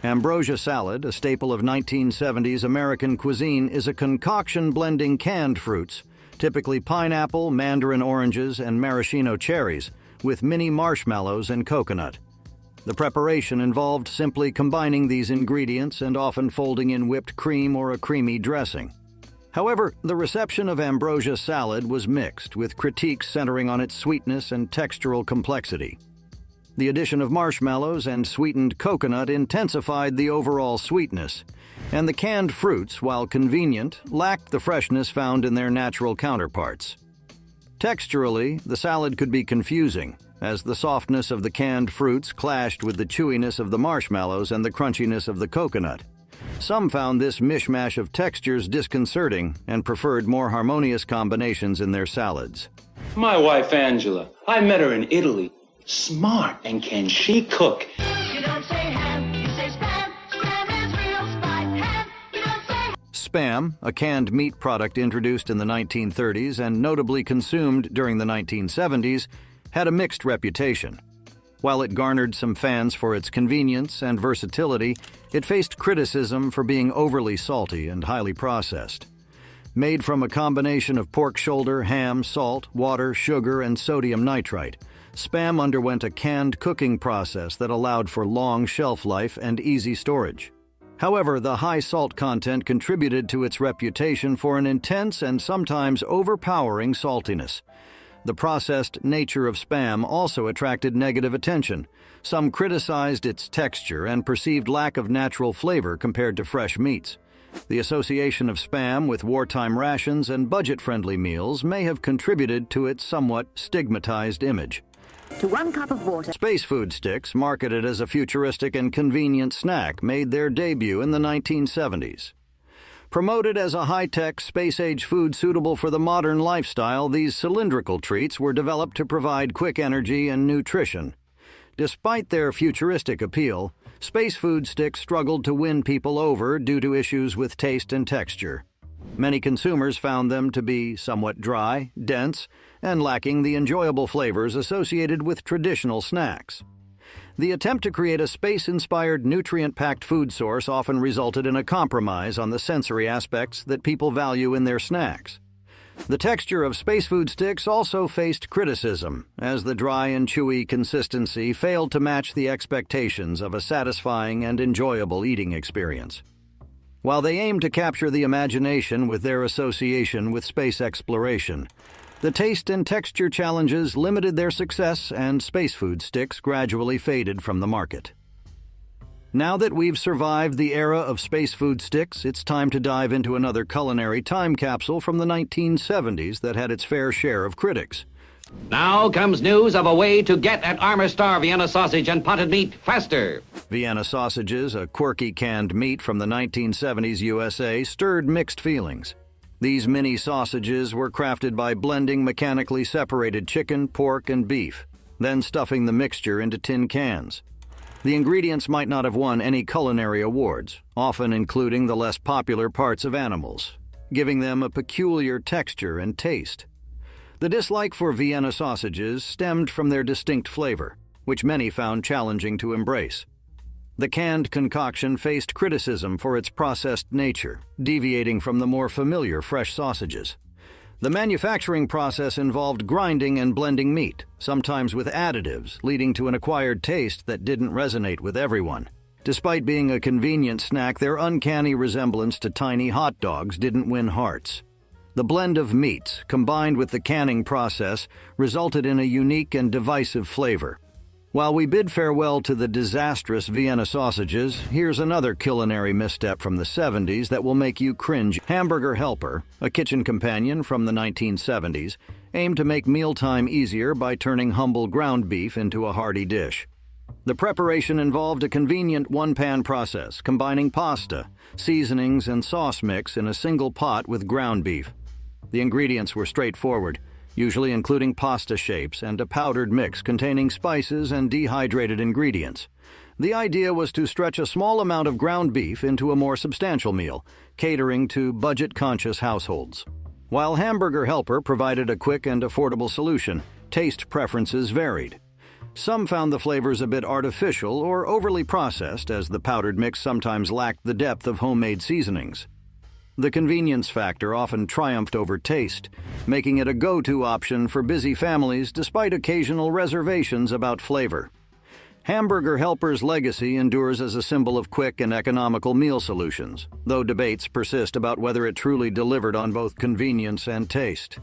Speaker 7: Ambrosia salad, a staple of 1970s American cuisine, is a concoction blending canned fruits, typically pineapple, mandarin oranges, and maraschino cherries, with mini marshmallows and coconut. The preparation involved simply combining these ingredients and often folding in whipped cream or a creamy dressing. However, the reception of ambrosia salad was mixed, with critiques centering on its sweetness and textural complexity. The addition of marshmallows and sweetened coconut intensified the overall sweetness, and the canned fruits, while convenient, lacked the freshness found in their natural counterparts. Texturally, the salad could be confusing, as the softness of the canned fruits clashed with the chewiness of the marshmallows and the crunchiness of the coconut. Some found this mishmash of textures disconcerting and preferred more harmonious combinations in their salads.
Speaker 19: My wife, Angela, I met her in Italy. Smart, and can she cook?
Speaker 2: You don't say ham, you say spam. Spam is real spice. Ham, you don't say.
Speaker 7: Spam, a canned meat product introduced in the 1930s and notably consumed during the 1970s, had a mixed reputation. While it garnered some fans for its convenience and versatility, it faced criticism for being overly salty and highly processed. Made from a combination of pork shoulder, ham, salt, water, sugar, and sodium nitrite, Spam underwent a canned cooking process that allowed for long shelf life and easy storage. However, the high salt content contributed to its reputation for an intense and sometimes overpowering saltiness. The processed nature of Spam also attracted negative attention. Some criticized its texture and perceived lack of natural flavor compared to fresh meats. The association of Spam with wartime rations and budget-friendly meals may have contributed to its somewhat stigmatized image.
Speaker 9: To 1 cup of water.
Speaker 7: Space food sticks, marketed as a futuristic and convenient snack, made their debut in the 1970s. Promoted as a high-tech, space-age food suitable for the modern lifestyle, these cylindrical treats were developed to provide quick energy and nutrition. Despite their futuristic appeal, space food sticks struggled to win people over due to issues with taste and texture. Many consumers found them to be somewhat dry, dense, and lacking the enjoyable flavors associated with traditional snacks. The attempt to create a space-inspired, nutrient-packed food source often resulted in a compromise on the sensory aspects that people value in their snacks. The texture of space food sticks also faced criticism, as the dry and chewy consistency failed to match the expectations of a satisfying and enjoyable eating experience. While they aimed to capture the imagination with their association with space exploration, the taste and texture challenges limited their success, and space food sticks gradually faded from the market. Now that we've survived the era of space food sticks, it's time to dive into another culinary time capsule from the 1970s that had its fair share of critics.
Speaker 22: Now comes news of a way to get at Armour Star Vienna sausage and potted meat faster.
Speaker 7: Vienna sausages, a quirky canned meat from the 1970s USA, stirred mixed feelings. These mini sausages were crafted by blending mechanically separated chicken, pork, and beef, then stuffing the mixture into tin cans. The ingredients might not have won any culinary awards, often including the less popular parts of animals, giving them a peculiar texture and taste. The dislike for Vienna sausages stemmed from their distinct flavor, which many found challenging to embrace. The canned concoction faced criticism for its processed nature, deviating from the more familiar fresh sausages. The manufacturing process involved grinding and blending meat, sometimes with additives, leading to an acquired taste that didn't resonate with everyone. Despite being a convenient snack, their uncanny resemblance to tiny hot dogs didn't win hearts. The blend of meats, combined with the canning process, resulted in a unique and divisive flavor. While we bid farewell to the disastrous Vienna sausages, here's another culinary misstep from the 70s that will make you cringe. Hamburger Helper, a kitchen companion from the 1970s, aimed to make mealtime easier by turning humble ground beef into a hearty dish. The preparation involved a convenient one-pan process, combining pasta, seasonings, and sauce mix in a single pot with ground beef. The ingredients were straightforward, usually including pasta shapes and a powdered mix containing spices and dehydrated ingredients. The idea was to stretch a small amount of ground beef into a more substantial meal, catering to budget-conscious households. While Hamburger Helper provided a quick and affordable solution, taste preferences varied. Some found the flavors a bit artificial or overly processed, as the powdered mix sometimes lacked the depth of homemade seasonings. The convenience factor often triumphed over taste, making it a go-to option for busy families despite occasional reservations about flavor. Hamburger Helper's legacy endures as a symbol of quick and economical meal solutions, though debates persist about whether it truly delivered on both convenience and taste.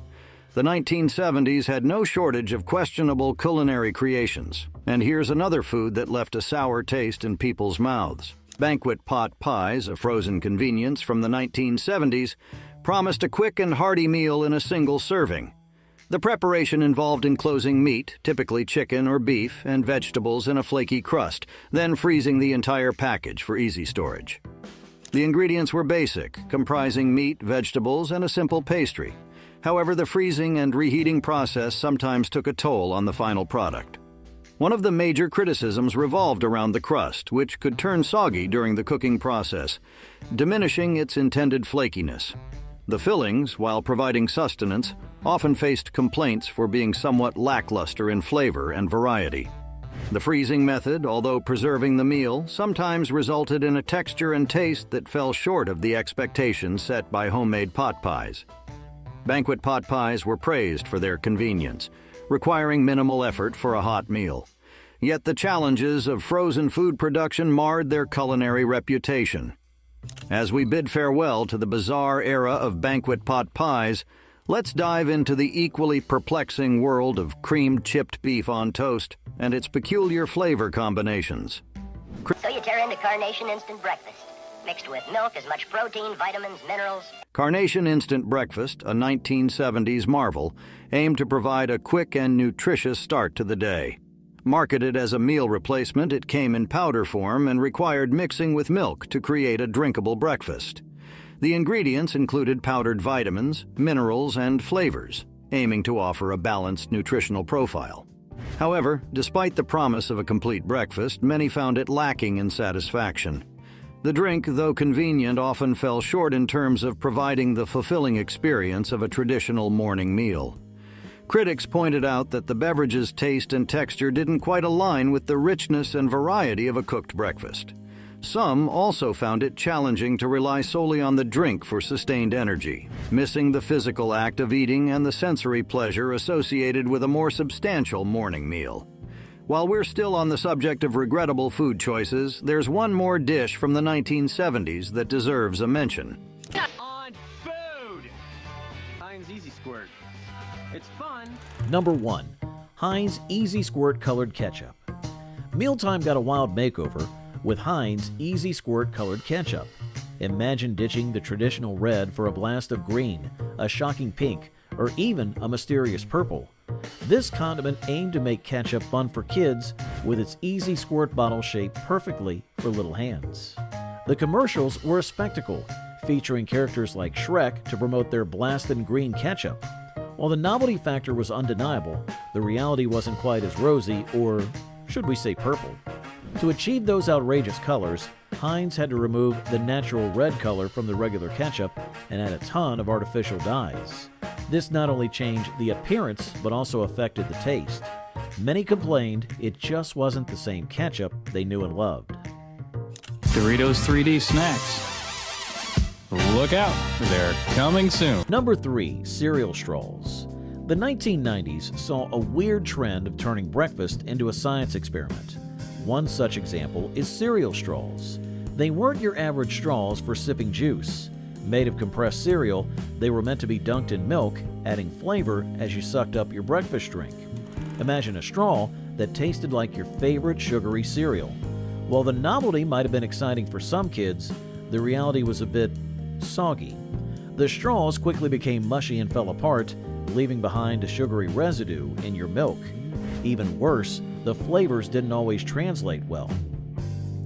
Speaker 7: The 1970s had no shortage of questionable culinary creations, and here's another food that left a sour taste in people's mouths. Banquet pot pies, a frozen convenience from the 1970s, promised a quick and hearty meal in a single serving. The preparation involved enclosing meat, typically chicken or beef, and vegetables in a flaky crust, then freezing the entire package for easy storage. The ingredients were basic, comprising meat, vegetables, and a simple pastry. However, the freezing and reheating process sometimes took a toll on the final product. One of the major criticisms revolved around the crust, which could turn soggy during the cooking process, diminishing its intended flakiness. The fillings, while providing sustenance, often faced complaints for being somewhat lackluster in flavor and variety. The freezing method, although preserving the meal, sometimes resulted in a texture and taste that fell short of the expectations set by homemade pot pies. Banquet pot pies were praised for their convenience, requiring minimal effort for a hot meal. Yet the challenges of frozen food production marred their culinary reputation. As we bid farewell to the bizarre era of banquet pot pies, let's dive into the equally perplexing world of creamed chipped beef on toast and its peculiar flavor combinations.
Speaker 8: So you tear into Carnation Instant Breakfast. Mixed with milk, as much protein, vitamins, minerals.
Speaker 7: Carnation Instant Breakfast, a 1970s marvel, aimed to provide a quick and nutritious start to the day. Marketed as a meal replacement, it came in powder form and required mixing with milk to create a drinkable breakfast. The ingredients included powdered vitamins, minerals, and flavors, aiming to offer a balanced nutritional profile. However, despite the promise of a complete breakfast, many found it lacking in satisfaction. The drink, though convenient, often fell short in terms of providing the fulfilling experience of a traditional morning meal. Critics pointed out that the beverage's taste and texture didn't quite align with the richness and variety of a cooked breakfast. Some also found it challenging to rely solely on the drink for sustained energy, missing the physical act of eating and the sensory pleasure associated with a more substantial morning meal. While we're still on the subject of regrettable food choices, there's one more dish from the 1970s that deserves a mention.
Speaker 6: On food! Heinz Easy Squirt. It's fun.
Speaker 4: Number 1. Heinz Easy Squirt Colored Ketchup. Mealtime got a wild makeover with Heinz Easy Squirt Colored Ketchup. Imagine ditching the traditional red for a blast of green, a shocking pink, or even a mysterious purple. This condiment aimed to make ketchup fun for kids with its easy squirt bottle shaped perfectly for little hands. The commercials were a spectacle, featuring characters like Shrek to promote their blasted green ketchup. While the novelty factor was undeniable, the reality wasn't quite as rosy, or should we say purple. To achieve those outrageous colors, Heinz had to remove the natural red color from the regular ketchup and add a ton of artificial dyes. This not only changed the appearance, but also affected the taste. Many complained it just wasn't the same ketchup they knew and loved.
Speaker 10: Doritos 3D snacks. Look out, they're coming soon.
Speaker 4: Number 3. Cereal straws. The 1990s saw a weird trend of turning breakfast into a science experiment. One such example is cereal straws. They weren't your average straws for sipping juice. Made of compressed cereal, they were meant to be dunked in milk, adding flavor as you sucked up your breakfast drink. Imagine a straw that tasted like your favorite sugary cereal. While the novelty might have been exciting for some kids, the reality was a bit soggy. The straws quickly became mushy and fell apart, leaving behind a sugary residue in your milk. Even worse, the flavors didn't always translate well.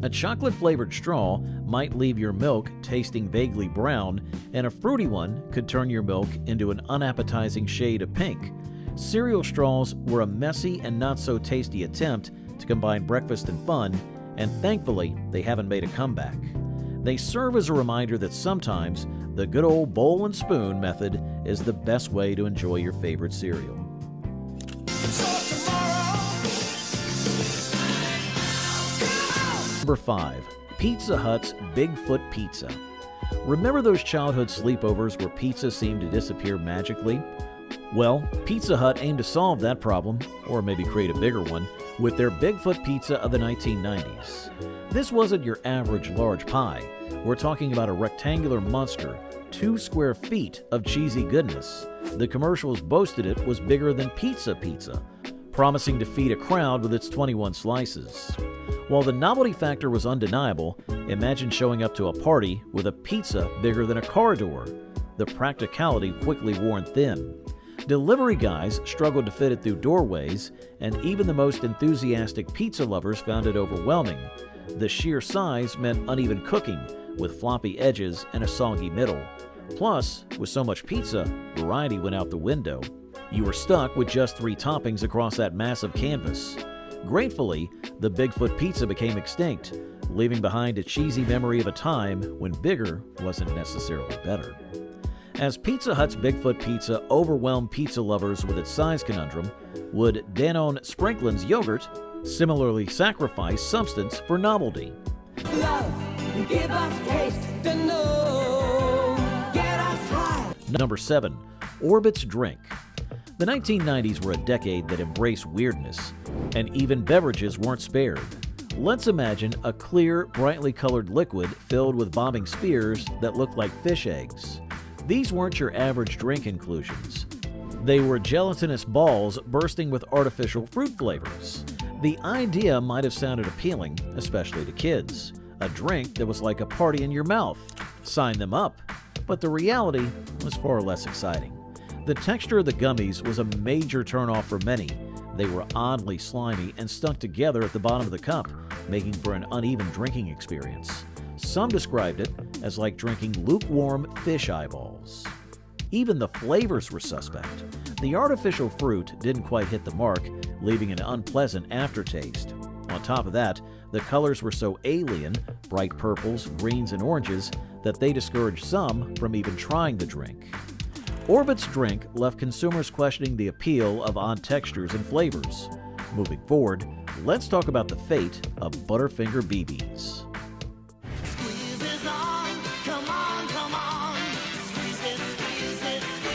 Speaker 4: A chocolate-flavored straw might leave your milk tasting vaguely brown, and a fruity one could turn your milk into an unappetizing shade of pink. Cereal straws were a messy and not-so-tasty attempt to combine breakfast and fun, and thankfully, they haven't made a comeback. They serve as a reminder that sometimes the good old bowl and spoon method is the best way to enjoy your favorite cereal. Number 5. Pizza Hut's Bigfoot Pizza. Remember those childhood sleepovers where pizza seemed to disappear magically? Well, Pizza Hut aimed to solve that problem, or maybe create a bigger one, with their Bigfoot Pizza of the 1990s. This wasn't your average large pie. We're talking about a rectangular monster, 2 square feet of cheesy goodness. The commercials boasted it was bigger than Pizza, promising to feed a crowd with its 21 slices. While the novelty factor was undeniable, imagine showing up to a party with a pizza bigger than a car door. The practicality quickly worn thin. Delivery guys struggled to fit it through doorways, and even the most enthusiastic pizza lovers found it overwhelming. The sheer size meant uneven cooking, with floppy edges and a soggy middle. Plus, with so much pizza, variety went out the window. You were stuck with just 3 toppings across that massive canvas. Gratefully, the Bigfoot pizza became extinct, leaving behind a cheesy memory of a time when bigger wasn't necessarily better. As Pizza Hut's Bigfoot pizza overwhelmed pizza lovers with its size conundrum, would Danone Sprinklin's yogurt similarly sacrifice substance for novelty?
Speaker 2: Love, give us taste to know, get us high.
Speaker 4: Number 7. Orbit's Drink. The 1990s were a decade that embraced weirdness, and even beverages weren't spared. Let's imagine a clear, brightly colored liquid filled with bobbing spheres that looked like fish eggs. These weren't your average drink inclusions. They were gelatinous balls bursting with artificial fruit flavors. The idea might have sounded appealing, especially to kids. A drink that was like a party in your mouth. Sign them up. But the reality was far less exciting. The texture of the gummies was a major turnoff for many. They were oddly slimy and stuck together at the bottom of the cup, making for an uneven drinking experience. Some described it as like drinking lukewarm fish eyeballs. Even the flavors were suspect. The artificial fruit didn't quite hit the mark, leaving an unpleasant aftertaste. On top of that, the colors were so alien, bright purples, greens, and oranges, that they discouraged some from even trying the drink. Orbit's Drink left consumers questioning the appeal of odd textures and flavors. Moving forward, let's talk about the fate of Butterfinger BBs.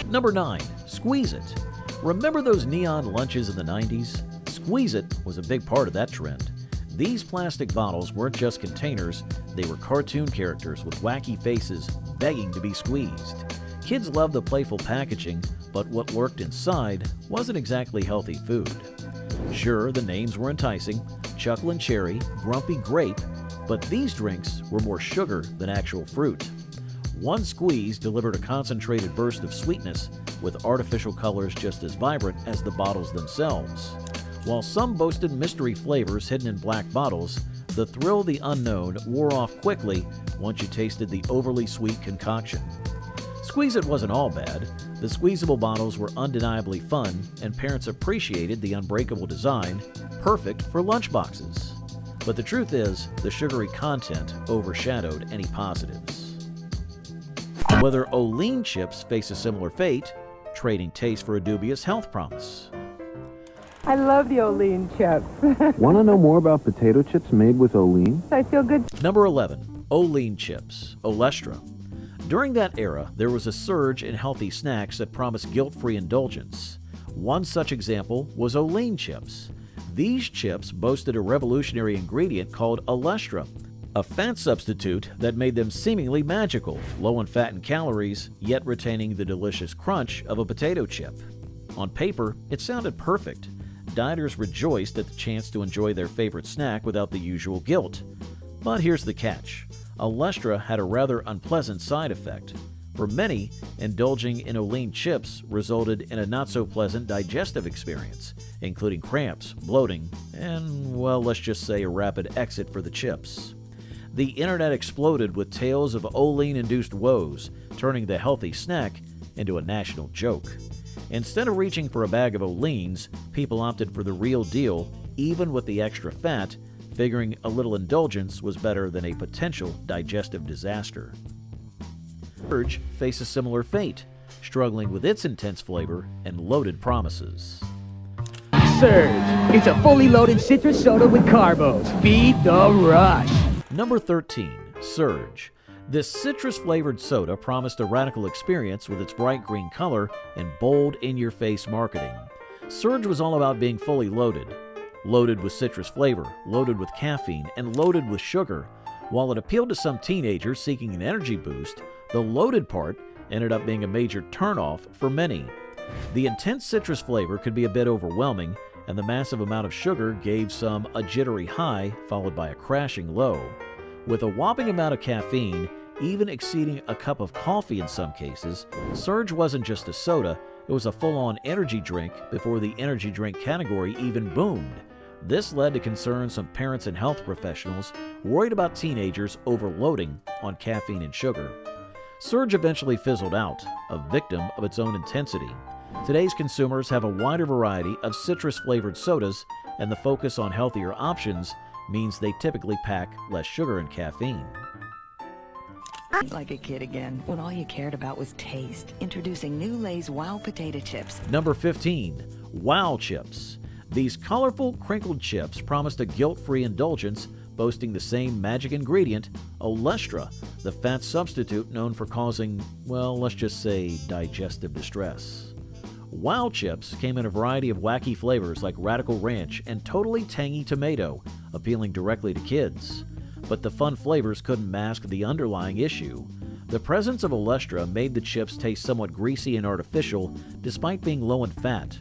Speaker 4: Number 9. Squeeze It. Remember those neon lunches in the 90s? Squeeze It was a big part of that trend. These plastic bottles weren't just containers, they were cartoon characters with wacky faces begging to be squeezed. Kids loved the playful packaging, but what lurked inside wasn't exactly healthy food. Sure, the names were enticing, Chucklin' Cherry, Grumpy Grape, but these drinks were more sugar than actual fruit. One squeeze delivered a concentrated burst of sweetness with artificial colors just as vibrant as the bottles themselves. While some boasted mystery flavors hidden in black bottles, the thrill of the unknown wore off quickly once you tasted the overly sweet concoction. Squeeze It wasn't all bad. The squeezable bottles were undeniably fun, and parents appreciated the unbreakable design, perfect for lunchboxes. But the truth is, the sugary content overshadowed any positives. Whether Olean chips face a similar fate, trading taste for a dubious health promise.
Speaker 11: I love the Olean chips.
Speaker 12: Want to know more about potato chips made with Olean?
Speaker 11: I feel good.
Speaker 4: Number 11. Olean chips, Olestra. During that era, there was a surge in healthy snacks that promised guilt-free indulgence. One such example was Olean chips. These chips boasted a revolutionary ingredient called Olestra, a fat substitute that made them seemingly magical, low in fat and calories, yet retaining the delicious crunch of a potato chip. On paper, it sounded perfect. Dieters rejoiced at the chance to enjoy their favorite snack without the usual guilt. But here's the catch. Olestra had a rather unpleasant side effect. For many, indulging in Olean chips resulted in a not-so-pleasant digestive experience, including cramps, bloating, and, well, let's just say a rapid exit for the chips. The internet exploded with tales of Olean-induced woes, turning the healthy snack into a national joke. Instead of reaching for a bag of Oleans, people opted for the real deal, even with the extra fat, figuring a little indulgence was better than a potential digestive disaster. Surge faced a similar fate, struggling with its intense flavor and loaded promises.
Speaker 6: Surge. It's a fully loaded citrus soda with carbos. Feed the rush.
Speaker 4: Number 13. Surge. This citrus-flavored soda promised a radical experience with its bright green color and bold, in-your-face marketing. Surge was all about being fully loaded. Loaded with citrus flavor, loaded with caffeine, and loaded with sugar. While it appealed to some teenagers seeking an energy boost, the loaded part ended up being a major turnoff for many. The intense citrus flavor could be a bit overwhelming, and the massive amount of sugar gave some a jittery high followed by a crashing low. With a whopping amount of caffeine, even exceeding a cup of coffee in some cases, Surge wasn't just a soda, It was a full-on energy drink before the energy drink category even boomed. This led to concerns from parents and health professionals worried about teenagers overloading on caffeine and sugar. Surge eventually fizzled out, a victim of its own intensity. Today's consumers have a wider variety of citrus-flavored sodas, and the focus on healthier options means they typically pack less sugar and caffeine.
Speaker 13: Like a kid again, when all you cared about was taste. Introducing new Lay's Wow Potato Chips.
Speaker 4: Number 15. Wow Chips. These colorful, crinkled chips promised a guilt-free indulgence, boasting the same magic ingredient, Olestra, the fat substitute known for causing, well, let's just say, digestive distress. Wow Chips came in a variety of wacky flavors like Radical Ranch and totally tangy tomato, appealing directly to kids. But the fun flavors couldn't mask the underlying issue. The presence of Olestra made the chips taste somewhat greasy and artificial, despite being low in fat.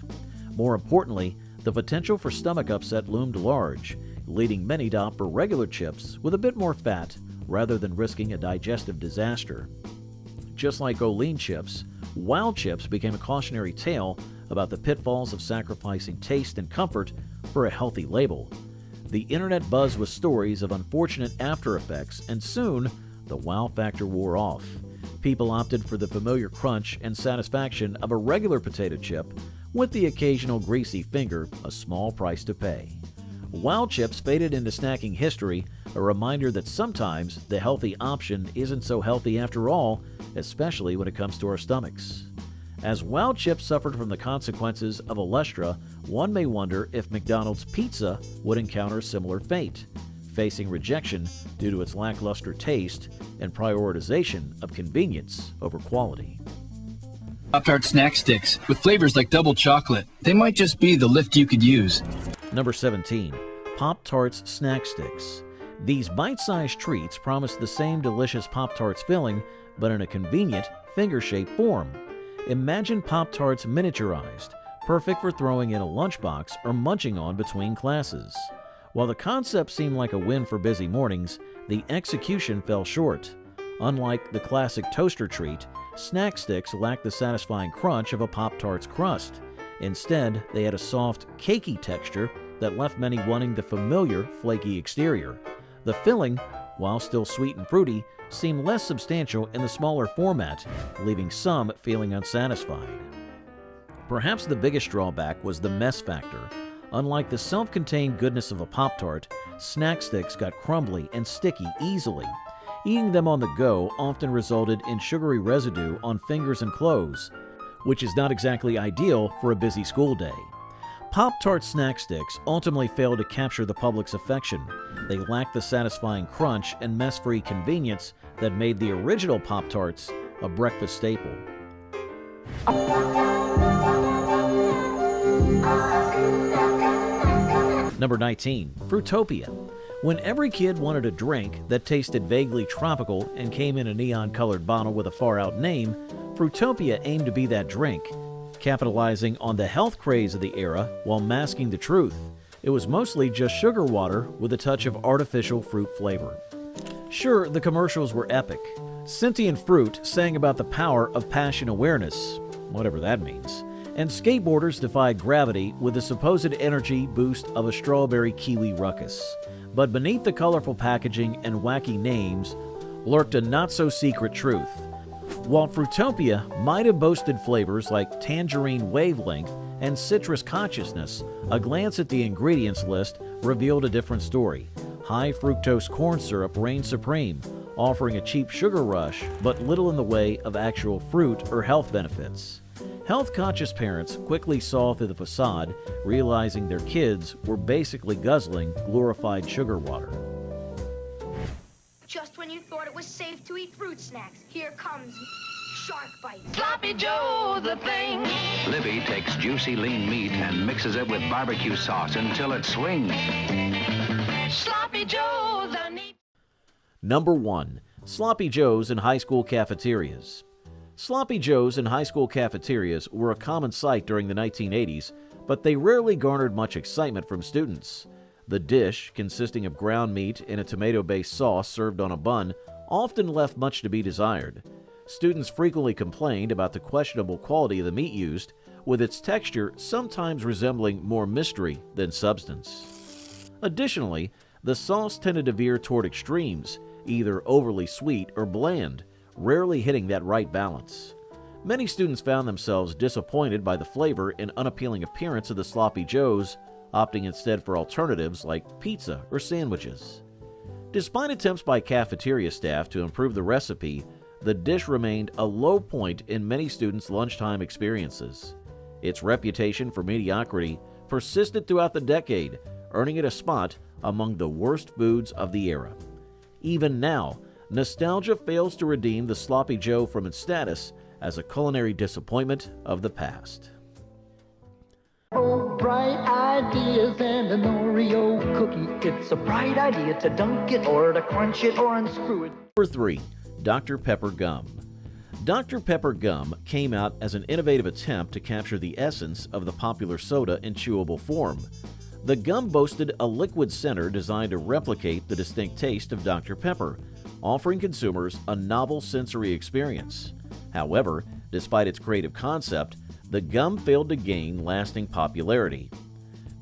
Speaker 4: More importantly, the potential for stomach upset loomed large, leading many to opt for regular chips with a bit more fat rather than risking a digestive disaster. Just like Olean chips, Wow Chips became a cautionary tale about the pitfalls of sacrificing taste and comfort for a healthy label. The internet buzzed with stories of unfortunate after effects, and soon the wow factor wore off. People opted for the familiar crunch and satisfaction of a regular potato chip, with the occasional greasy finger a small price to pay. Wow Chips faded into snacking history, a reminder that sometimes the healthy option isn't so healthy after all, especially when it comes to our stomachs. As Wow Chips suffered from the consequences of Olestra, one may wonder if McDonald's pizza would encounter a similar fate, facing rejection due to its lackluster taste and prioritization of convenience over quality.
Speaker 15: Pop-Tart snack sticks with flavors like double chocolate. They might just be the lift you could use.
Speaker 4: Number 17. Pop-Tarts snack sticks. These bite-sized treats promise the same delicious Pop-Tarts filling, but in a convenient, finger-shaped form. Imagine Pop-Tarts miniaturized, perfect for throwing in a lunchbox or munching on between classes. While the concept seemed like a win for busy mornings, the execution fell short. Unlike the classic toaster treat, snack sticks lacked the satisfying crunch of a Pop-Tart's crust. Instead, they had a soft, cakey texture that left many wanting the familiar, flaky exterior. The filling, while still sweet and fruity, seemed less substantial in the smaller format, leaving some feeling unsatisfied. Perhaps the biggest drawback was the mess factor. Unlike the self-contained goodness of a Pop-Tart, snack sticks got crumbly and sticky easily. Eating them on the go often resulted in sugary residue on fingers and clothes, which is not exactly ideal for a busy school day. Pop-Tart snack sticks ultimately failed to capture the public's affection. They lacked the satisfying crunch and mess-free convenience that made the original Pop-Tarts a breakfast staple. Number 19. Fruitopia. When every kid wanted a drink that tasted vaguely tropical and came in a neon-colored bottle with a far-out name, Fruitopia aimed to be that drink, capitalizing on the health craze of the era while masking the truth. It was mostly just sugar water with a touch of artificial fruit flavor. Sure, the commercials were epic. Sentient fruit sang about the power of passion awareness, whatever that means, and skateboarders defied gravity with the supposed energy boost of a strawberry kiwi ruckus. But beneath the colorful packaging and wacky names lurked a not-so-secret truth. While Fruitopia might have boasted flavors like tangerine wavelength and citrus consciousness, a glance at the ingredients list revealed a different story. High fructose corn syrup reigned supreme, offering a cheap sugar rush but little in the way of actual fruit or health benefits. Health-conscious parents quickly saw through the facade, realizing their kids were basically guzzling glorified sugar water.
Speaker 2: Just when you thought it was safe to eat fruit snacks, here comes Shark Bite.
Speaker 22: Sloppy Joe, the thing.
Speaker 23: Libby takes juicy lean meat and mixes it with barbecue sauce until it swings.
Speaker 22: Sloppy Joe, the neat.
Speaker 4: Number 1. Sloppy Joes in high school cafeterias. Sloppy Joes in high school cafeterias were a common sight during the 1980s, but they rarely garnered much excitement from students. The dish, consisting of ground meat and a tomato-based sauce served on a bun, often left much to be desired. Students frequently complained about the questionable quality of the meat used, with its texture sometimes resembling more mystery than substance. Additionally, the sauce tended to veer toward extremes, either overly sweet or bland, rarely hitting that right balance. Many students found themselves disappointed by the flavor and unappealing appearance of the sloppy joes, opting instead for alternatives like pizza or sandwiches. Despite attempts by cafeteria staff to improve the recipe, the dish remained a low point in many students' lunchtime experiences. Its reputation for mediocrity persisted throughout the decade, earning it a spot among the worst foods of the era. Even now, nostalgia fails to redeem the sloppy joe from its status as a culinary disappointment of the past.
Speaker 6: Oh, bright ideas and an Oreo cookie. It's a bright idea to dunk it or to crunch it or unscrew it.
Speaker 4: Number 3. Dr. Pepper Gum. Dr. Pepper Gum came out as an innovative attempt to capture the essence of the popular soda in chewable form. The gum boasted a liquid center designed to replicate the distinct taste of Dr. Pepper, offering consumers a novel sensory experience. However, despite its creative concept, the gum failed to gain lasting popularity.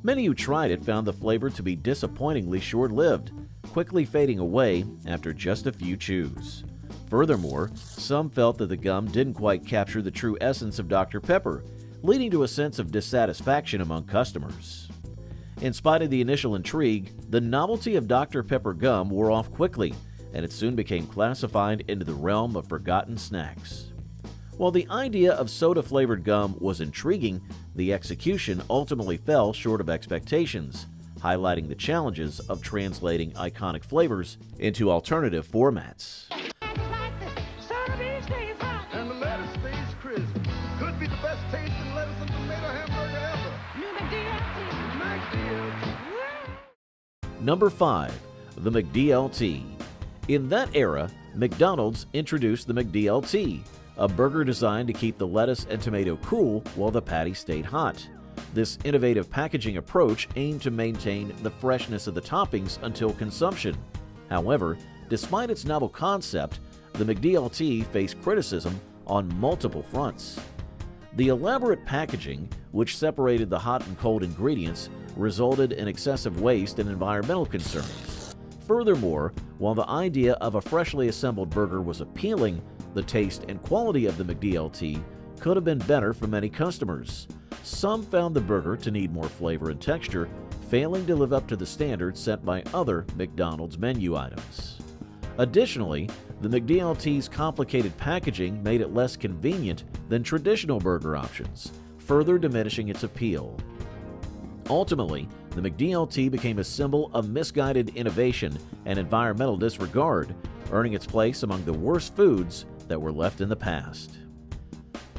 Speaker 4: Many who tried it found the flavor to be disappointingly short-lived, quickly fading away after just a few chews. Furthermore, some felt that the gum didn't quite capture the true essence of Dr. Pepper, leading to a sense of dissatisfaction among customers. In spite of the initial intrigue, the novelty of Dr. Pepper gum wore off quickly, and it soon became classified into the realm of forgotten snacks. While the idea of soda-flavored gum was intriguing, the execution ultimately fell short of expectations, highlighting the challenges of translating iconic flavors into alternative formats.
Speaker 2: And the lettuce stays crisp. Could be the best tasting lettuce and tomato hamburger ever.
Speaker 4: Number 5. The McDLT. In that era, McDonald's introduced the McDLT, a burger designed to keep the lettuce and tomato cool while the patty stayed hot. This innovative packaging approach aimed to maintain the freshness of the toppings until consumption. However, despite its novel concept, the McDLT faced criticism on multiple fronts. The elaborate packaging, which separated the hot and cold ingredients, resulted in excessive waste and environmental concerns. Furthermore, while the idea of a freshly assembled burger was appealing, the taste and quality of the McDLT could have been better for many customers. Some found the burger to need more flavor and texture, failing to live up to the standards set by other McDonald's menu items. Additionally, the McDLT's complicated packaging made it less convenient than traditional burger options, further diminishing its appeal. Ultimately, the McDLT became a symbol of misguided innovation and environmental disregard, earning its place among the worst foods that were left in the past.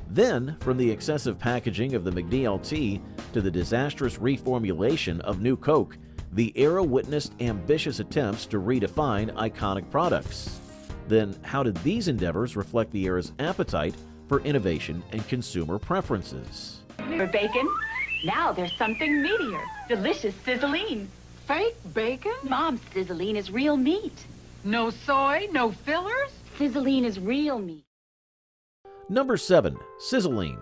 Speaker 4: Then, from the excessive packaging of the McDLT to the disastrous reformulation of New Coke, the era witnessed ambitious attempts to redefine iconic products. Then, how did these endeavors reflect the era's appetite for innovation and consumer preferences?
Speaker 5: For bacon, now there's something meatier. Delicious sizzling.
Speaker 11: Fake bacon?
Speaker 5: Mom's sizzling is real meat.
Speaker 11: No soy, no fillers?
Speaker 5: Sizzling is real meat.
Speaker 4: Number 7. Sizzling.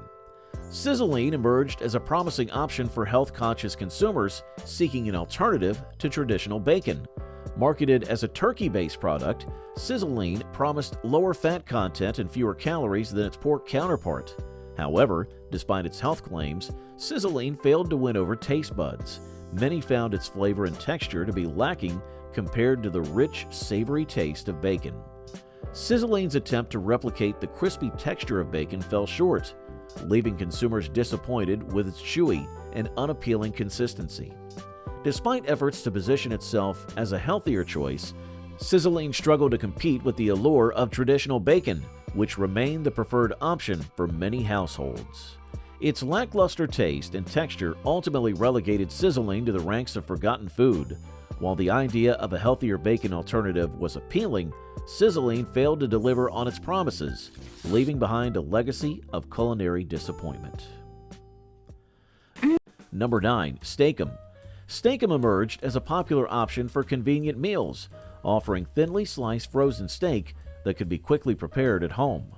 Speaker 4: Sizzling emerged as a promising option for health-conscious consumers seeking an alternative to traditional bacon. Marketed as a turkey-based product, Sizzling promised lower fat content and fewer calories than its pork counterpart. However, despite its health claims, Sizzling failed to win over taste buds. Many found its flavor and texture to be lacking compared to the rich, savory taste of bacon. Sizzling's attempt to replicate the crispy texture of bacon fell short, leaving consumers disappointed with its chewy and unappealing consistency. Despite efforts to position itself as a healthier choice, Sizzling struggled to compete with the allure of traditional bacon, which remained the preferred option for many households. Its lackluster taste and texture ultimately relegated Sizzling to the ranks of forgotten food. While the idea of a healthier bacon alternative was appealing, Sizzling failed to deliver on its promises, leaving behind a legacy of culinary disappointment. Number 9. Steak-umm. Steak-umm emerged as a popular option for convenient meals, offering thinly sliced frozen steak that could be quickly prepared at home.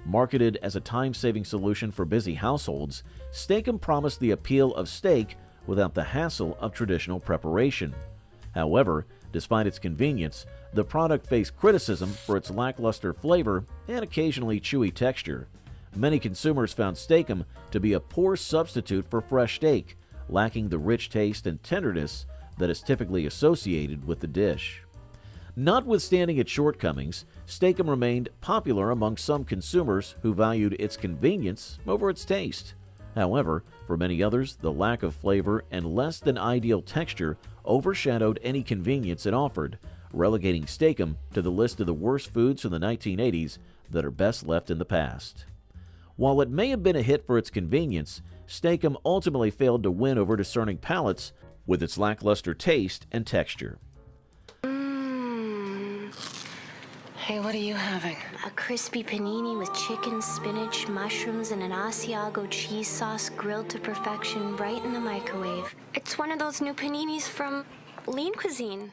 Speaker 4: Marketed as a time-saving solution for busy households, Steak-umm promised the appeal of steak without the hassle of traditional preparation. However, despite its convenience, the product faced criticism for its lackluster flavor and occasionally chewy texture. Many consumers found Steak-umm to be a poor substitute for fresh steak, lacking the rich taste and tenderness that is typically associated with the dish. Notwithstanding its shortcomings, Steak-umm remained popular among some consumers who valued its convenience over its taste. However, for many others, the lack of flavor and less than ideal texture overshadowed any convenience it offered, relegating Steak-umm to the list of the worst foods from the 1980s that are best left in the past. While it may have been a hit for its convenience, Steak-umm ultimately failed to win over discerning palates with its lackluster taste and texture.
Speaker 14: Hey, what are you having?
Speaker 16: A crispy panini with chicken, spinach, mushrooms, and an Asiago cheese sauce grilled to perfection right in the microwave. It's one of those new paninis from Lean Cuisine.